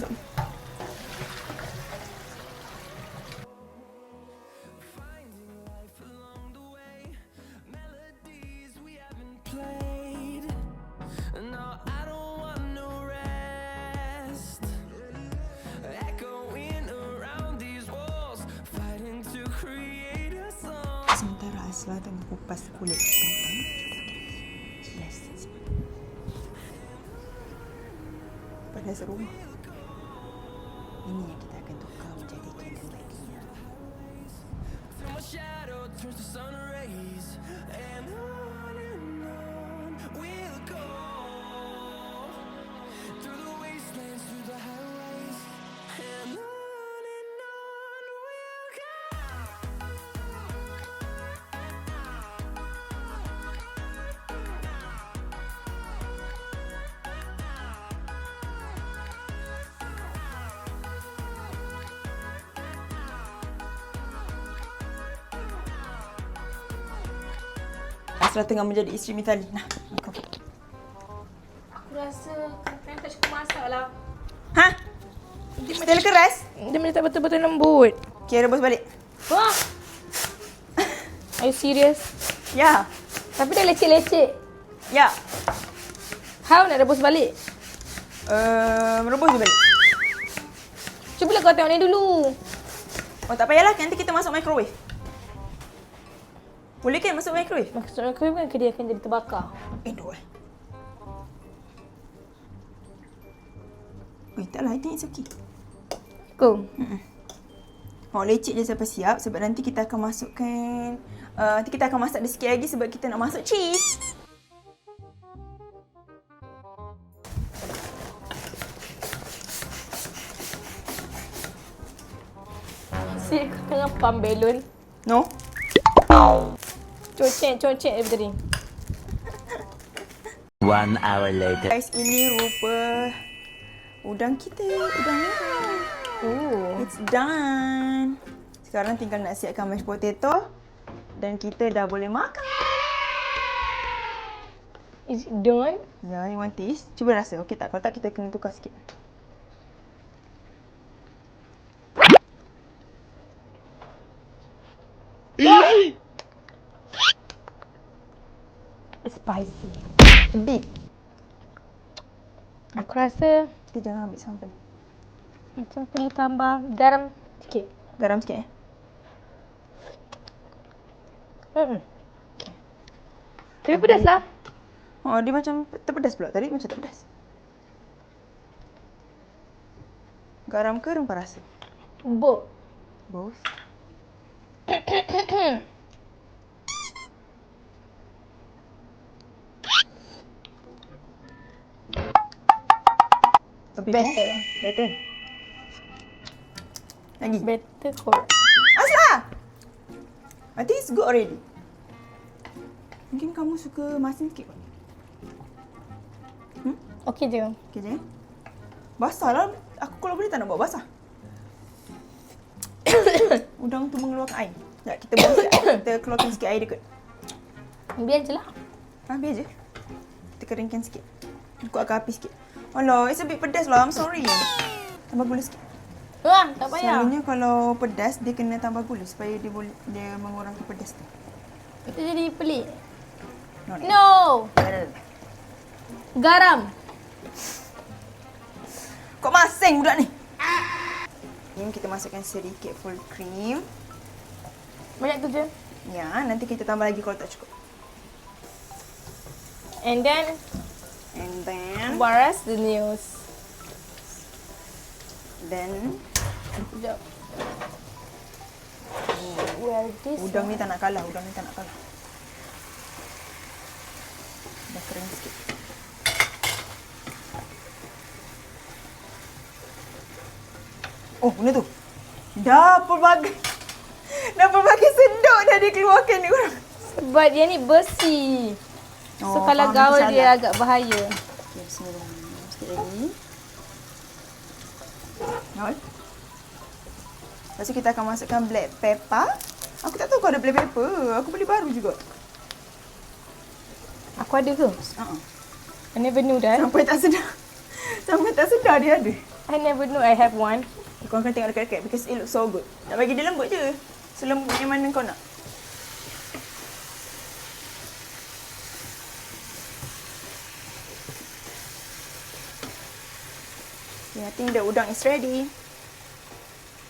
Played. No, I don't want no rest. Echoing around these walls, fighting to create a song. Sementara Asla tengah kupas kulit kentang. Yes. Pada serumah. Ini yang kita akan tukar menjadi candle lighting-nya. Till my shadow turns to sun rays, and on we'll go. Through the wastelands, through the highways, and on we'll go. Asra tengah menjadi isteri Mithali. Nah, kau. Aku rasa Kak tak cukup masak lah. Ha? Tela keras? Dia macam tak betul-betul lembut. Okay, rebus balik. Wah! Are you serious? Ya. Tapi dah lecek-lecek. Ya. How nak rebus balik? Rebus je balik. Cubalah kau tengok ni dulu. Oh, tak payahlah. Nanti kita masuk microwave. Boleh kan masuk microwave? Maksud aku kan dia akan jadi terbakar. Aduh. Weh, taklah. I think it's okay. Go. Oh, lecek je sampai siap sebab nanti kita akan masukkan nanti kita akan masak dia sikit lagi sebab kita nak masuk cheese. Si kau tengah pump balon. No? Cocek daripada tadi. 1 hour later. Guys, ini rupa udang kita. Udang merah. Oh. It's done. Sekarang tinggal nak siapkan mashed potato. Dan kita dah boleh makan. Is it done? Ya, you want taste? Cuba rasa. Okey tak? Kalau tak, kita kena tukar sikit. It's spicy. A bit. Aku rasa Kita jangan ambil sampai. macam perlu tambah garam sikit. Garam sikit eh. Tapi pedas lah. Oh, dia macam terpedas pula. Tadi macam tak pedas. Garam ke rempah rasa? Both. Both. Better. Better. Lagi. Better kot. Asla! I think it's good already. Mungkin kamu suka masin sikit kot. Okey je. Okay je. Basah lah. Aku kalau boleh tak nak buat basah. Udang tu mengeluarkan air. Sekejap, kita buang sikit air. Kita keluarkan sikit air dia kot. Biar je lah. Biar je. Kita keringkan sikit. Kuatkan api sikit. Alah, it's a bit pedas lah. I'm sorry. Tambah gula sikit. Wah, tak payah. Selalunya kalau pedas, dia kena tambah gula supaya dia mengurangkan pedas tu. Kita jadi pelik. No. No! Garam. Kok masing budak ni? Ni kita masukkan sedikit full cream. Banyak tu je. Ya, nanti kita tambah lagi kalau tak cukup. And then, And then, where's the news? then Sekejap. Where this udang ni tak nak kalah. Udang ni tak nak kalah. Dah kering sikit. Oh, benda tu. Dah pelbagai sedap dah dia keluarkan ni orang. Sebab dia ni besi. So Oh, kalau faham, gaul itu dia salah. agak bahaya. Okay, bismillah. Sikit lagi. Gaul. Lepas tu kita akan masukkan black pepper. Aku tak tahu kau ada black pepper. Aku beli baru juga. Aku ada ke? I never knew that. Sampai tak sedar. Sampai tak sedar dia ada. I never knew I have one. Kau akan tengok dekat-dekat because it looks so good. Nak bagi dia lembut je. Selembut yang mana kau nak. Okay, I think the udang is ready.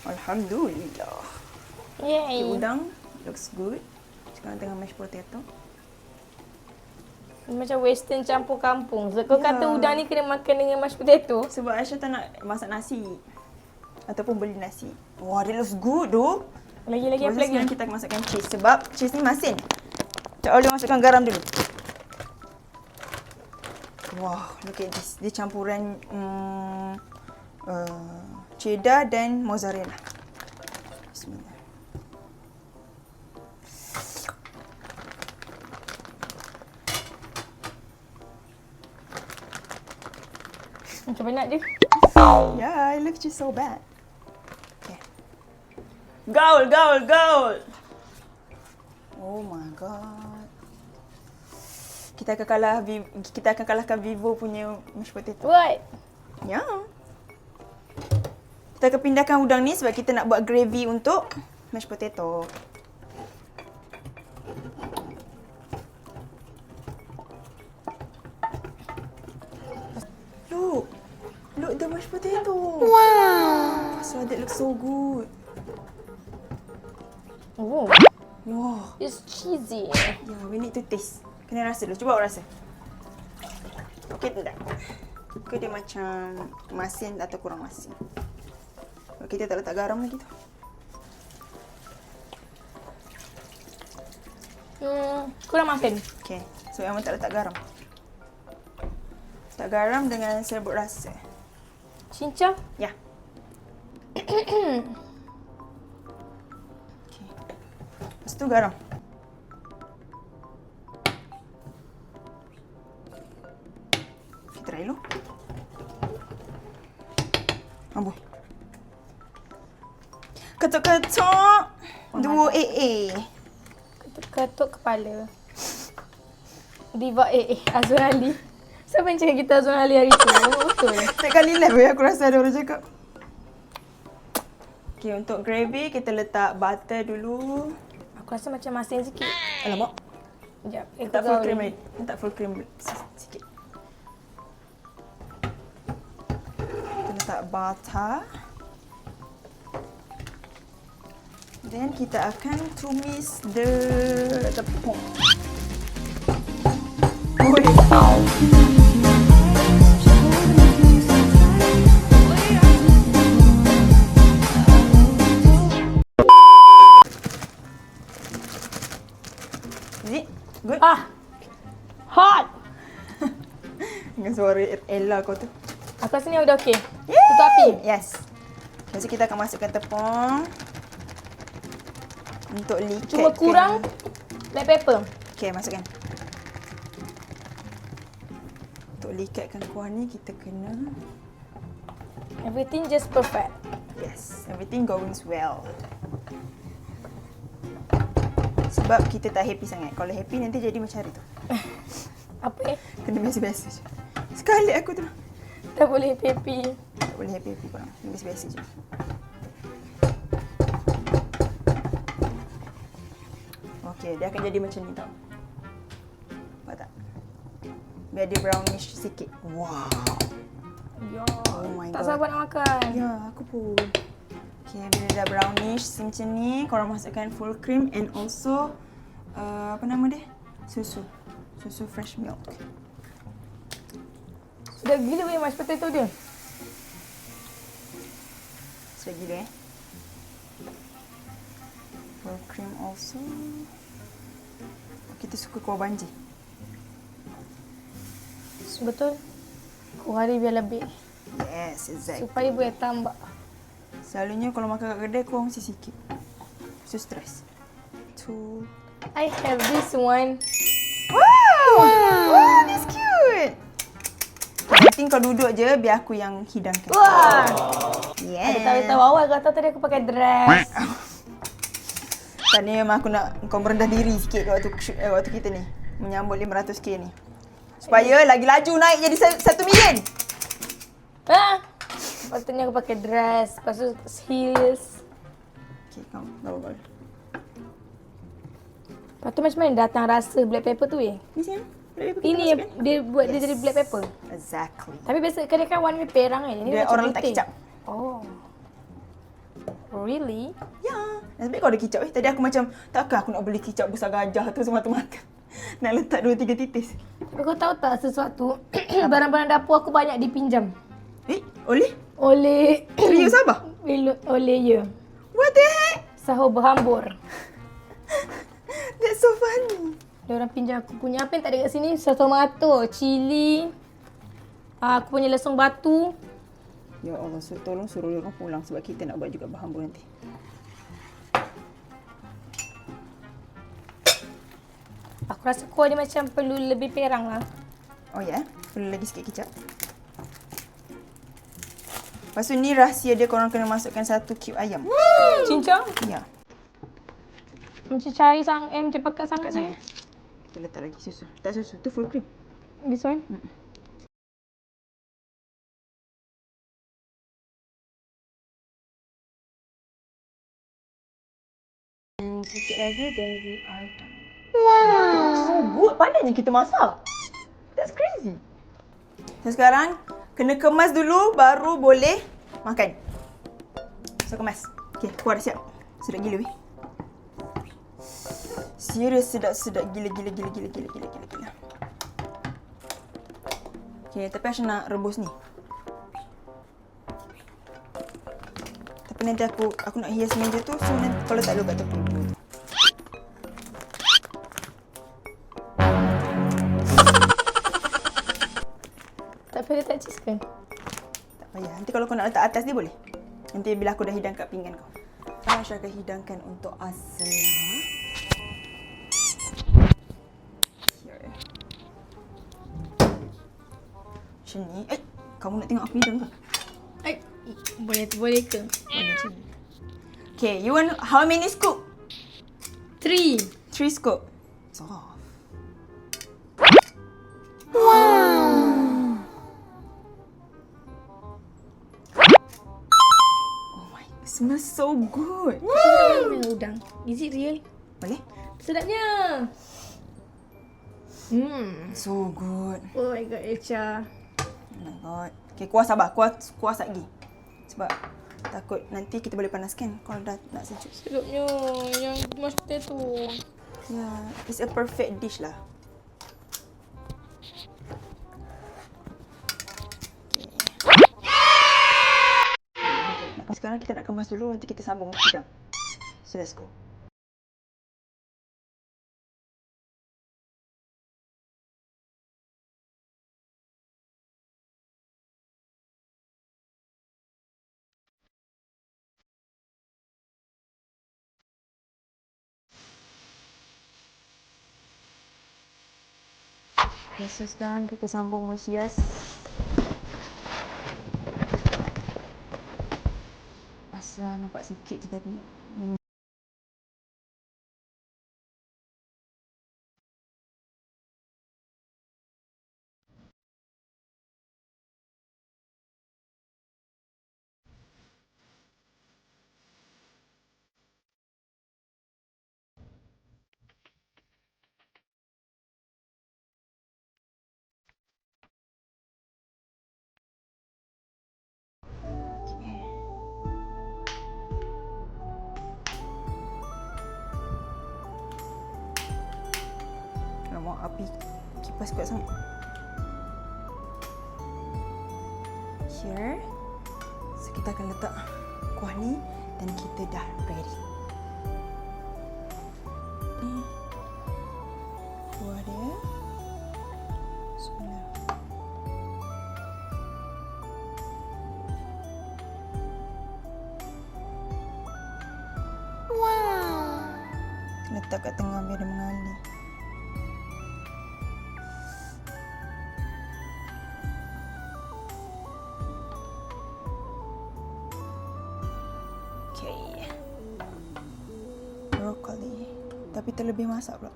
Alhamdulillah. Yay. Okay, udang looks good. Sekarang tengah mashed potato. Macam western campur kampung. So, kau Ya. kata udang ni kena makan dengan mashed potato. Sebab Aisyah tak nak masak nasi. Ataupun beli nasi. Wah, that looks good tu. Lagi Lepas apa tu lagi? sekarang kita akan masukkan cheese. Sebab cheese ni masin. Cik Oli masukkan garam dulu. Wah, look at this. Dia campuran cheddar dan mozzarella. Bismillah. Macam banyak je. Yeah, it looks just so bad. Okay. Gaul. Oh my god. kita akan kalahkan Vivo punya mashed potato. What? Ya. Kita akan pindahkan udang ni sebab kita nak buat gravy untuk mashed potato. Look the mashed potato. Wow. So that looks so good. Oh, Wow. it's cheesy. Yeah, we need to taste. Kena rasa dulu. Cuba awak rasa. Okey tak? Ke dia macam masin atau kurang masin? Kita tak letak garam lagi tu. Kurang masin. Okay. So, Emma tak letak garam. Letak garam dengan serbuk rasa. Cincang? Ya. Okay. Lepas tu garam. Kita try dulu. Amboi. Ketuk-ketuk. Dua AA. Ketuk kepala. Diva Azwan Ali. Siapa yang cakap kita Azwan Ali hari tu? Betul. Setiap kali live aku rasa ada orang cakap. Okay, untuk gravy kita letak butter dulu. Aku rasa macam masin sikit. Alamak. Sekejap. Letak full cream ni. Letak full cream sikit. Kita letak butter. Then kita akan tumis tepung. Is it good? Hot! Dengan suara Ella kau tu. Aku rasa ni udah okey. Tutup api. Yes. Lepas tu kita akan masukkan tepung. Untuk likat. Cuma kurang black pepper. Okay, masukkan. Untuk likatkan kuah ni kita kena. Everything just perfect. Yes, everything going well. Sebab kita tak happy sangat. Kalau happy nanti jadi macam hari tu. Apa Kena biasa-biasa je. Sekali aku tu. Tak boleh happy. Tak boleh happy korang. Biasa-biasa je. Okay, dia akan jadi macam ni tau. Nampak tak? Biar dia brownish sikit. Wow. Ya, Oh my tak God. sabar nak makan. Ya, aku pun. Okay, bila dah brownish macam ni, korang masukkan full cream and also apa nama dia? Susu. Susu fresh milk. Sudah gila weh mashed potato dia. Sudah gila Full cream also. Kita suka kuah banji. Betul. Kuali biar lebih. Yes, exactly. Supaya boleh tambah. Selalunya kalau makan kat kedai, kuah mesti sikit. So stress. Two. I have this one. Wow! Wow, that's cute! Nanti kau duduk je, biar aku yang hidangkan. Wah! Yeah. Ada tahu awal kau tahu tadi aku pakai dress. Tadi memang aku nak kau merendah diri sikit waktu kita ni. Menyambut 500k ni. Supaya lagi laju naik jadi 1 million. Patutnya aku pakai dress, lepas tu heels. Okay, kau bawa. Lepas tu macam mana datang rasa black pepper tu Ni siapa? Ini yang dia buat dia jadi black pepper. Exactly. Tapi biasa kadang kan warna perang kan. Ini Dia macam orang letak putih. kicap. Oh. Really? Ya. Nasib baik kau ada kicap Tadi aku macam, takkan aku nak beli kicap besar gajah tu semata-mata. Nak letak 2-3 titis. Tapi kau tahu tak sesuatu? Barang-barang dapur aku banyak dipinjam. Oleh? Oleh Rio Sabah? oleh ya. What the heck? Sahur berhambur. That's so funny. Dia orang pinjam aku punya apa yang tak ada kat sini? Saus tomato, cili. Aku punya lesung batu. Ya Allah, tolong suruh dia orang pulang sebab kita nak buat juga berhambur nanti. Aku rasa kuah dia macam perlu lebih perang lah. Oh ya? Perlu lagi sikit kicap. Lepas tu ni rahsia dia korang kena masukkan 1 cube ayam. Cincang? Ya. Macam cari macam pakat sangat saya. Kita letak lagi susu. Tak susu, tu full cream. This one? Sikit lagi then we are done. So good, pandainya kita masak. That's crazy. So sekarang kena kemas dulu baru boleh makan. So kemas. Okay, kuah dah siap. Sedap gila weh. Serius sedap gila. Okay, tapi Aisyah nak rebus ni. Tapi nanti aku nak hias meja tu, so nanti kalau tak ada kat tepi. Tak payah letak cheese ke? Tak payah. Nanti kalau kau nak letak atas dia boleh. Nanti bila aku dah hidang kat pinggan kau. Sekarang Aisyah akan hidangkan untuk Asla. Here. Macam ni. Kamu nak tengok aku hidang ke? Boleh ke? Boleh je. Okay, you want how many scoop? 3. 3 scoop. Soft. Oh my, it smells so good. Dengan udang. Is it real? Boleh? Sedapnya. So good. Oh my god, Echa. Oh my god. Okay, kuah sabar. Kuah sat lagi. Sebab takut nanti kita boleh panaskan kalau dah nak sejuk. Sedapnya. Yang mashed potato. Yeah, it's a perfect dish lah. Okay. Sekarang kita nak kemas dulu, nanti kita sambung hidang. So let's go. Okay, so sekarang kita sambung menghias. Asal nampak sikit je tadi. Alamak, api kipas kuat sangat. Here. So, kita akan letak kuah ni dan kita dah ready. Ni. Kuah dia. Bismillah. Letak kat tengah biar dia mengalir. Okay. Broccoli. Tapi terlebih masak pula.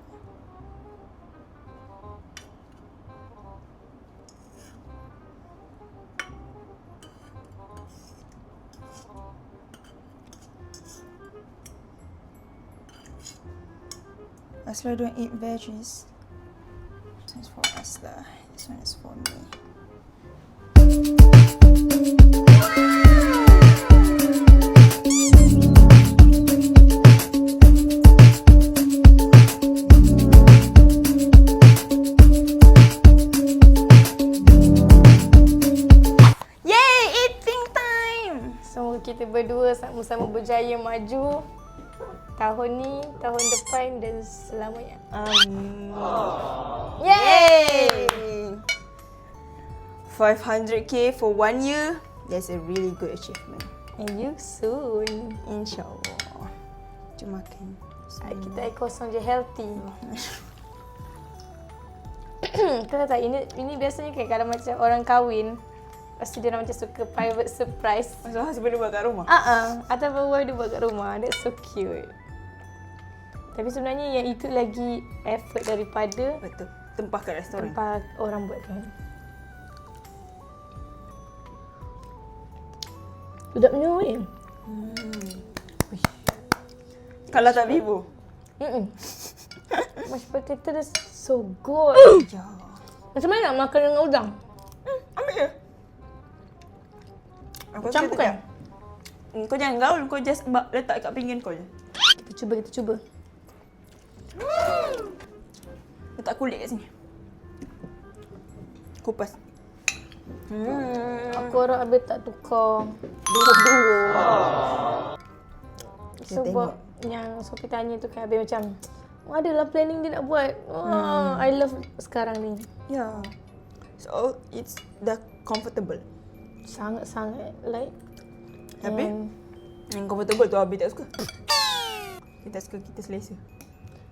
Asla don't eat veggies. This one's for Asla. This one is for me. Yay! Eating time! Semoga kita berdua sama-sama berjaya maju tahun ni, tahun depan dan selamanya. Yay! 500k for 1 year. That's a really good achievement. And you soon. InsyaAllah. Jom makan. Kita air kosong je healthy. Kau tahu tak, ini biasanya kan kalau macam orang kahwin, pasti dia orang macam suka private surprise. So, husband dia buat kat rumah? Ataupun wife dia buat kat rumah. That's so cute. Tapi sebenarnya yang itu lagi effort daripada Betul. Tempah kat restoran. tempat orang buat kan. Sedapnya ni. Kalau tak Vivo. Mashed potato dia so good. Ya. Macam mana nak makan dengan udang? Ambil je. Aku Campurkan? Kau jangan gaul, kau just letak kat pinggan kau je. Kita cuba. Letak kulit kat sini. Kupas. Aku harap Abel tak tukar. Dua. Sebab yang Sophie tanya tu kan Abel macam adalah planning dia nak buat. I love sekarang ni. Ya. So, it's dah comfortable. Sangat-sangat like. Habis? And- Yang comfortable tu Abi tak suka. Kita suka, kita selesa.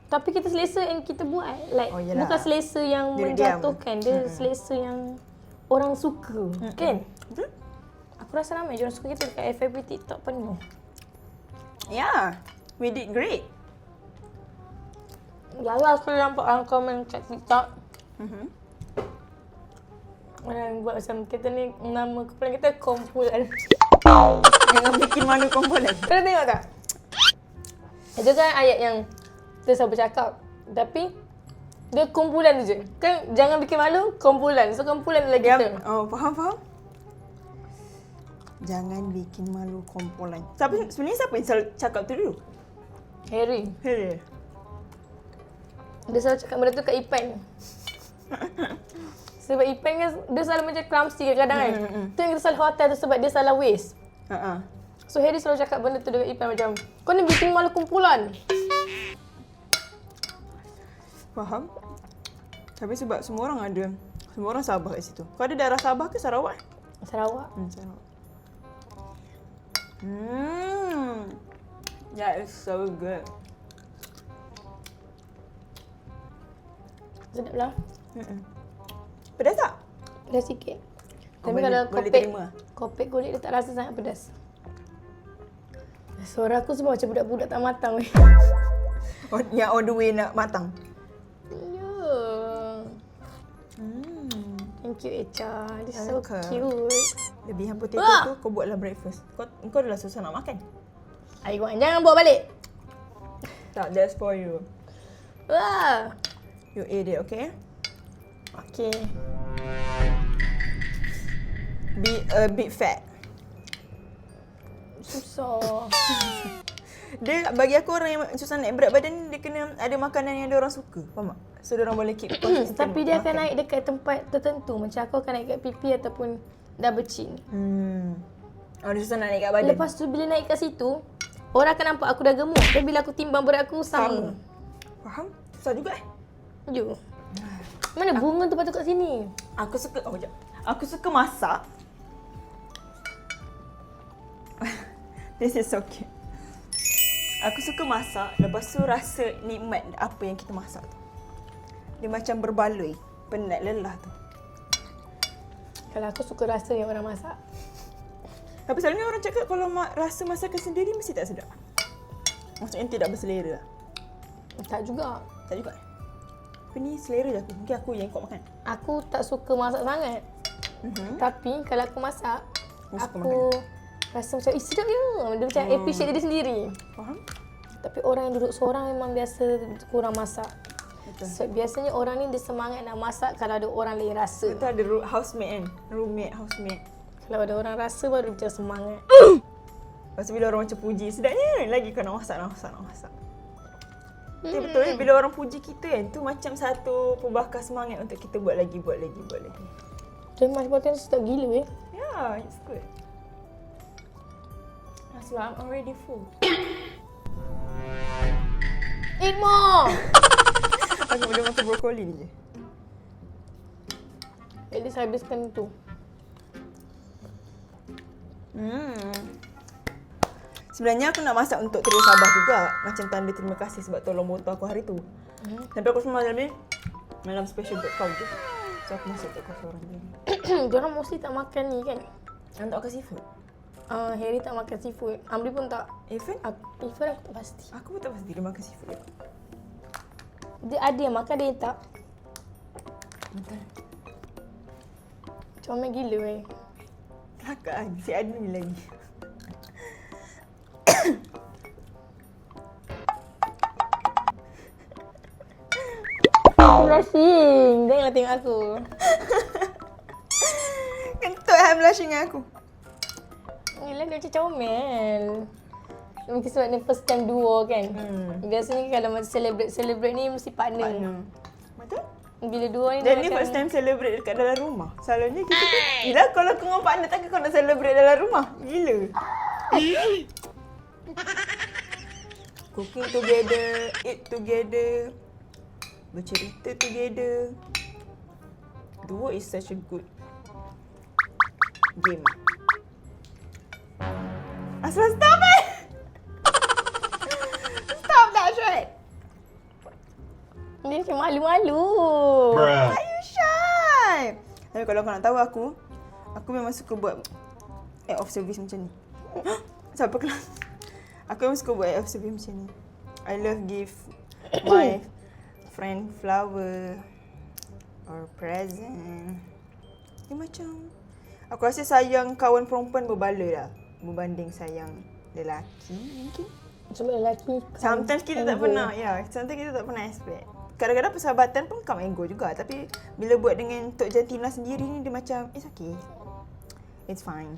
Tapi kita selesa yang kita buat. Like, Oh, yelah. bukan selesa yang Dia menjatuhkan. Dia selesa yang orang suka. Kan? Betul? Aku rasa ramai je orang suka kita dekat FYP TikTok penuh. Yeah. We did great. Lalu aku nampak orang komen kat TikTok. Orang buat macam kita ni nama kumpulan kita kumpulan. Jangan bikin malu kumpulan. Kau tengok tak? Itu kan ayat yang kita selalu bercakap. Tapi dia kumpulan tu je. Kan jangan bikin malu, kumpulan. So kumpulan adalah kita. Oh, faham? Jangan bikin malu kumpulan. Sebenarnya siapa yang selalu cakap tu dulu? Harry. Harry. Dia selalu cakap benda tu kat Ipan. Sebab Ipan kan dia selalu macam clumsy kadang-kadang kan. Tu yang kita selalu hotel tu sebab dia salah waste. So Harry selalu cakap benda tu dekat Ipan macam kau ni bikin malu kumpulan. Faham? Tapi sebab semua orang Sabah kat situ. Kau ada darah Sabah ke Sarawak? Sarawak. Sarawak. That is so good. Sedap lah. Pedas tak? Pedas sikit. Tapi boleh- kalau boleh kopek, terima. kopek kulit dia tak rasa sangat pedas. Suara aku semua macam budak-budak tak matang weh. Yang all the way nak matang. Ya. Thank you Echa. This is so Welcome. cute. Lebihan potato tu kau buatlah breakfast. Kau dah susah nak makan. Aiwan, jangan bawa balik. Tak, that's for you. Wah. You eat it, okay? Okay. Be a bit fat. Susah. Dia bagi aku orang yang susah naik berat badan dia kena ada makanan yang dia orang suka. Faham tak? So dia orang boleh keep consistent. Tapi dia akan makan. naik dekat tempat tertentu. Macam aku akan naik kat pipi ataupun double chin. Oh, dia susah nak naik kat badan. Lepas tu bila naik kat situ, orang akan nampak aku dah gemuk. Tapi bila aku timbang berat aku sama. Faham? Susah juga You. Mana bunga tu patut kat sini? Aku suka, sekejap. Aku suka masak. This is so cute. Aku suka masak, lepas tu rasa nikmat apa yang kita masak tu. Dia macam berbaloi, penat lelah tu. Kalau aku suka rasa yang orang masak. Tapi selalunya orang cakap kalau rasa masakan sendiri mesti tak sedap. Maksudnya tidak berselera. Tak juga. Tak juga. Tapi ni selera je aku. Mungkin aku yang kuat makan. Aku tak suka masak sangat. Tapi kalau aku masak, Kau suka aku rasa macam, sedap je. Dia macam appreciate diri sendiri. Faham? Tapi orang yang duduk seorang memang biasa kurang masak. Betul. So, biasanya orang ni dia semangat nak masak kalau ada orang lain rasa. Kita ada housemate kan? Roommate, housemate. Kalau ada orang rasa baru macam semangat. Lepas tu bila orang macam puji, sedapnya lagi kau nak masak. Tapi betul bila orang puji kita kan, tu macam satu pembakar semangat untuk kita buat lagi. Dan mashed potato sedap gila Yeah, it's good. So I'm already full. Eat more! Aku boleh makan brokoli ni je. At least habiskan tu. Sebenarnya aku nak masak untuk terus Sabah juga. Macam tanda terima kasih sebab tolong motor aku hari tu. Tapi aku semua malam special untuk kau je. So aku masak untuk kau seorang je. Diorang mostly tak makan ni kan? Untuk aku seafood. Harry tak makan seafood. Amri pun tak. Irfan? Irfan aku tak pasti. Aku pun tak pasti dia makan seafood. Dia ada yang makan, ada yang tak. Betul. Comel gila weh. Kelakar kan? Si Adi ni lagi. Blushing. Janganlah tengok aku. Kentut blushing dengan aku. Yelah dia macam comel. Mungkin sebab ni first time duo kan. Biasanya kalau macam celebrate ni mesti partner. Betul? Bila duo ni Dan ni first time celebrate dekat dalam rumah. Selalunya kita kan, yelah kalau kau dengan partner takkan kau nak celebrate dalam rumah. Gila. Cooking together, eat together, bercerita together. Duo is such a good game. Asal stop it! Stop that shit! Dia macam malu-malu. Are you shy? Tapi kalau kau nak tahu aku memang suka buat act of service macam ni. Siapa kelas? Aku memang suka buat act of service macam ni. I love give my friend flower or present. Dia macam, aku rasa sayang kawan perempuan berbala lah berbanding sayang lelaki mungkin. Cuma lelaki. Sometimes kita tak pernah, sometimes kita tak pernah expect. Kadang-kadang persahabatan pun come and go juga. Tapi bila buat dengan Tok Jantina sendiri ni, dia macam, it's okay. It's fine.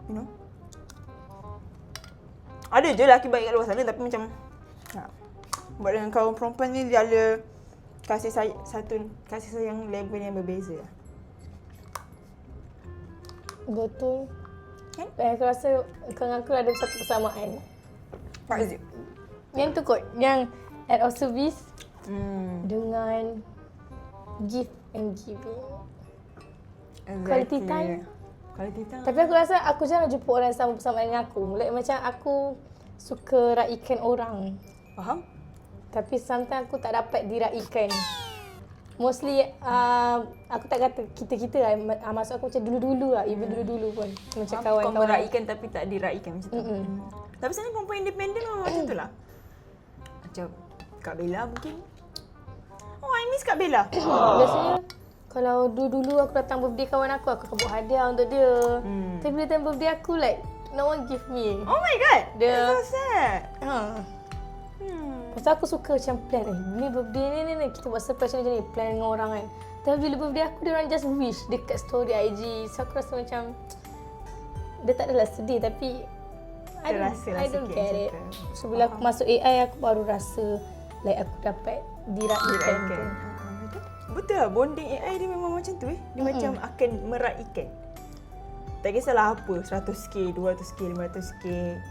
You know? Ada je lelaki baik kat luar sana tapi macam, buat dengan kawan perempuan ni dia ada kasih sayang level yang berbeza. Betul. Kan? Aku rasa kau dengan aku ada satu persamaan. What is it? Yang tu kot, yang act of service dengan gift and giving. Quality time. Quality time. Tapi aku rasa aku jarang jumpa orang yang sama persamaan dengan aku. Like, macam aku suka raikan orang. Faham? Tapi sometimes aku tak dapat diraikan. Mostly aku tak kata kita-kita lah. Maksud aku macam dulu-dulu lah. Even dulu-dulu pun. Macam Kau kawan-kawan. meraikan tapi tak diraikan macam tu. Tapi sebenarnya perempuan independen memang macam tu lah. Macam Kak Bella mungkin. Oh, I miss Kak Bella. Biasanya kalau dulu-dulu aku datang birthday kawan aku akan buat hadiah untuk dia. Tapi bila time birthday aku like no one give me. Oh my god. Dia- That's so sad. Pasal aku suka macam plan ni birthday ni kita buat surprise macam ni, plan dengan orang kan. Tapi bila birthday aku dia orang just wish dekat story IG. So aku rasa macam dia tak adalah sedih tapi I don't sikit get macam it. tu. So bila aku masuk AI aku baru rasa like aku dapat diraikan tu. Betul lah, bonding AI dia memang macam tu Dia macam akan meraikan. Tak kisahlah apa, 100k, 200k, 500k,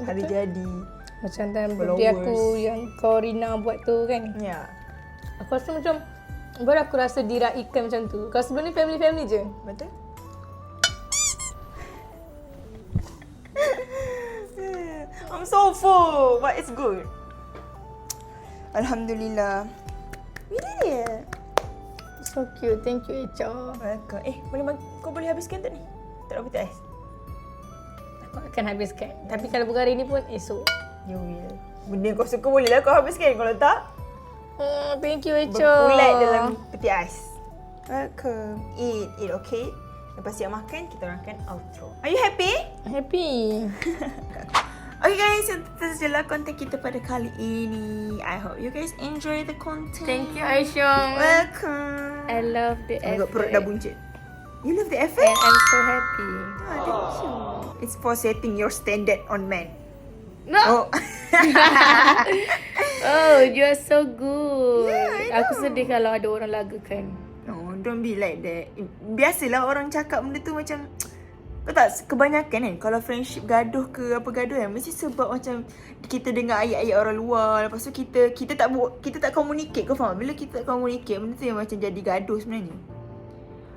hari jadi. Macam time birthday aku Followers. yang kau Rina buat tu kan. Ya. Aku rasa macam baru aku rasa diraikan macam tu. Kalau sebelum ni family-family je. Betul? I'm so full, but it's good. Alhamdulillah. We did it. So cute. Thank you, Echa. Welcome. Kau boleh habiskan tak ni? Tak ada BTS? Aku akan habiskan. Tapi kalau bukan hari ni pun esok. You will. Benda kau suka boleh lah kau habiskan. Kalau tak, Thank you, Echa. berkulat dalam peti ais. Welcome. Eat, okay? Lepas siap makan, kita orang akan outro. Are you happy? Happy. Okay guys, itu sajalah konten kita pada kali ini. I hope you guys enjoy the content. Thank you, Aisyah. Welcome. I love the Agak effort. perut dah buncit. You love the effort? And I'm so happy. Ah, thank you. It's for setting your standard on men. No. Oh. Oh, you are so good. Yeah, I Aku sedih kalau ada orang lagakan. No, don't be like that. Biasalah orang cakap benda tu macam, kau tak, kebanyakan kan kalau friendship gaduh ke apa gaduh kan mesti sebab macam kita dengar ayat-ayat orang luar, lepas tu kita tak communicate. Kau faham? Bila kita tak communicate, benda tu yang macam jadi gaduh sebenarnya.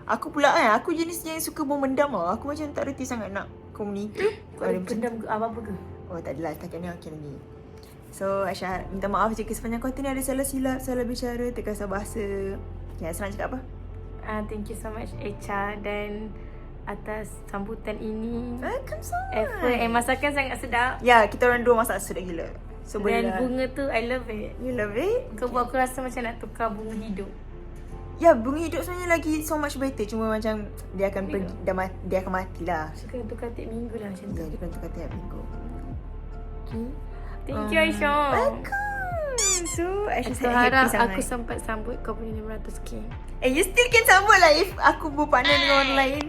Aku pula kan, aku jenis yang suka memendam tau. Aku macam tak reti sangat nak communicate. Kau ada pendam ke apa-apa ke? Oh tak adalah, setakat ni okey lagi. So Aisyah minta maaf jika sepanjang konten ni ada salah silap, salah bicara, terkasar bahasa. Ya, senang cakap apa? Thank you so much, Echa. Dan atas sambutan ini. Waalaikumsalam. Effort and masakan sangat sedap. Ya, kita orang dua masak sedap gila. So boleh Dan lah. bunga tu I love it. You love it? Kau buat aku rasa macam nak tukar bunga hidup. Ya, bunga hidup sebenarnya lagi so much better. Cuma macam dia akan pergi, dia akan mati lah. Suka tukar tiap minggu lah macam tu. Ya, dia akan tukar tiap minggu. Okay. Thank you Aisyah. Welcome. So, Aisyah Aku sangat harap happy sangat. aku sempat sambut kau punya 500k. You still can sambut lah if aku berpartner dengan orang lain.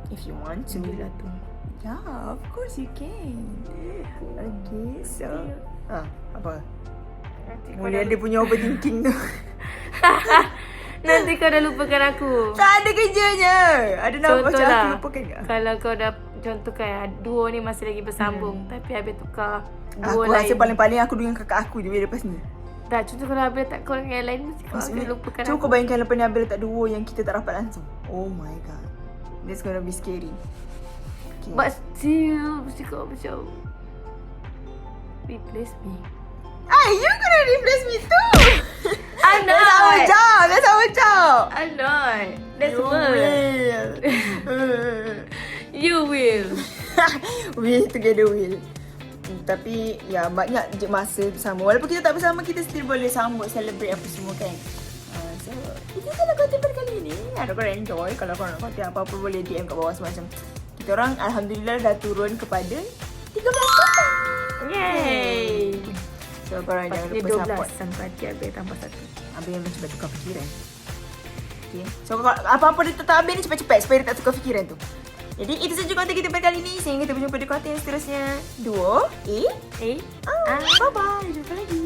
If you want to. Bila tu. Yeah, of course you can. Okay, so apa? Mula dia punya overthinking tu. Nanti kau dah lupakan aku. Tak ada kerjanya. Ada nama macam Contohlah, aku lupakan ke? kalau kau dah contohkan duo ni masih lagi bersambung tapi habis tukar duo Aku lain. rasa paling-paling aku dengan kakak aku je lepas ni. Tak, contoh kalau Abil tak call dengan yang lain mesti kau akan Maksudnya, lupakan cuba aku. kau bayangkan lepas ni Abel letak duo yang kita tak rapat langsung. Oh my god. That's gonna be scary. Okay. But still mesti kau macam replace me. you gonna replace me too. I'm not. That's our job. That's our job. I'm not. That's You work. will. You will. We together will. Tapi ya banyak je masa bersama. Walaupun kita tak bersama, kita still boleh sambut, celebrate apa semua kan. So itu sahaja konten pada kali ni. Harap korang enjoy. Kalau korang nak konten apa-apa boleh DM kat bawah semacam. Kita orang Alhamdulillah dah turun kepada 13 konten. Yay. So korang jangan Dia lupa support. 12 sampai hati Abil tambah 1. Abang yang mencuba tukar fikiran. Okay. So apa-apa dia tetap Abang ni cepat-cepat supaya dia tak tukar fikiran tu. Jadi itu saja konten kita pada kali ni. Sehingga kita berjumpa di konten seterusnya. Duo. Eh? Bye-bye. Jumpa lagi.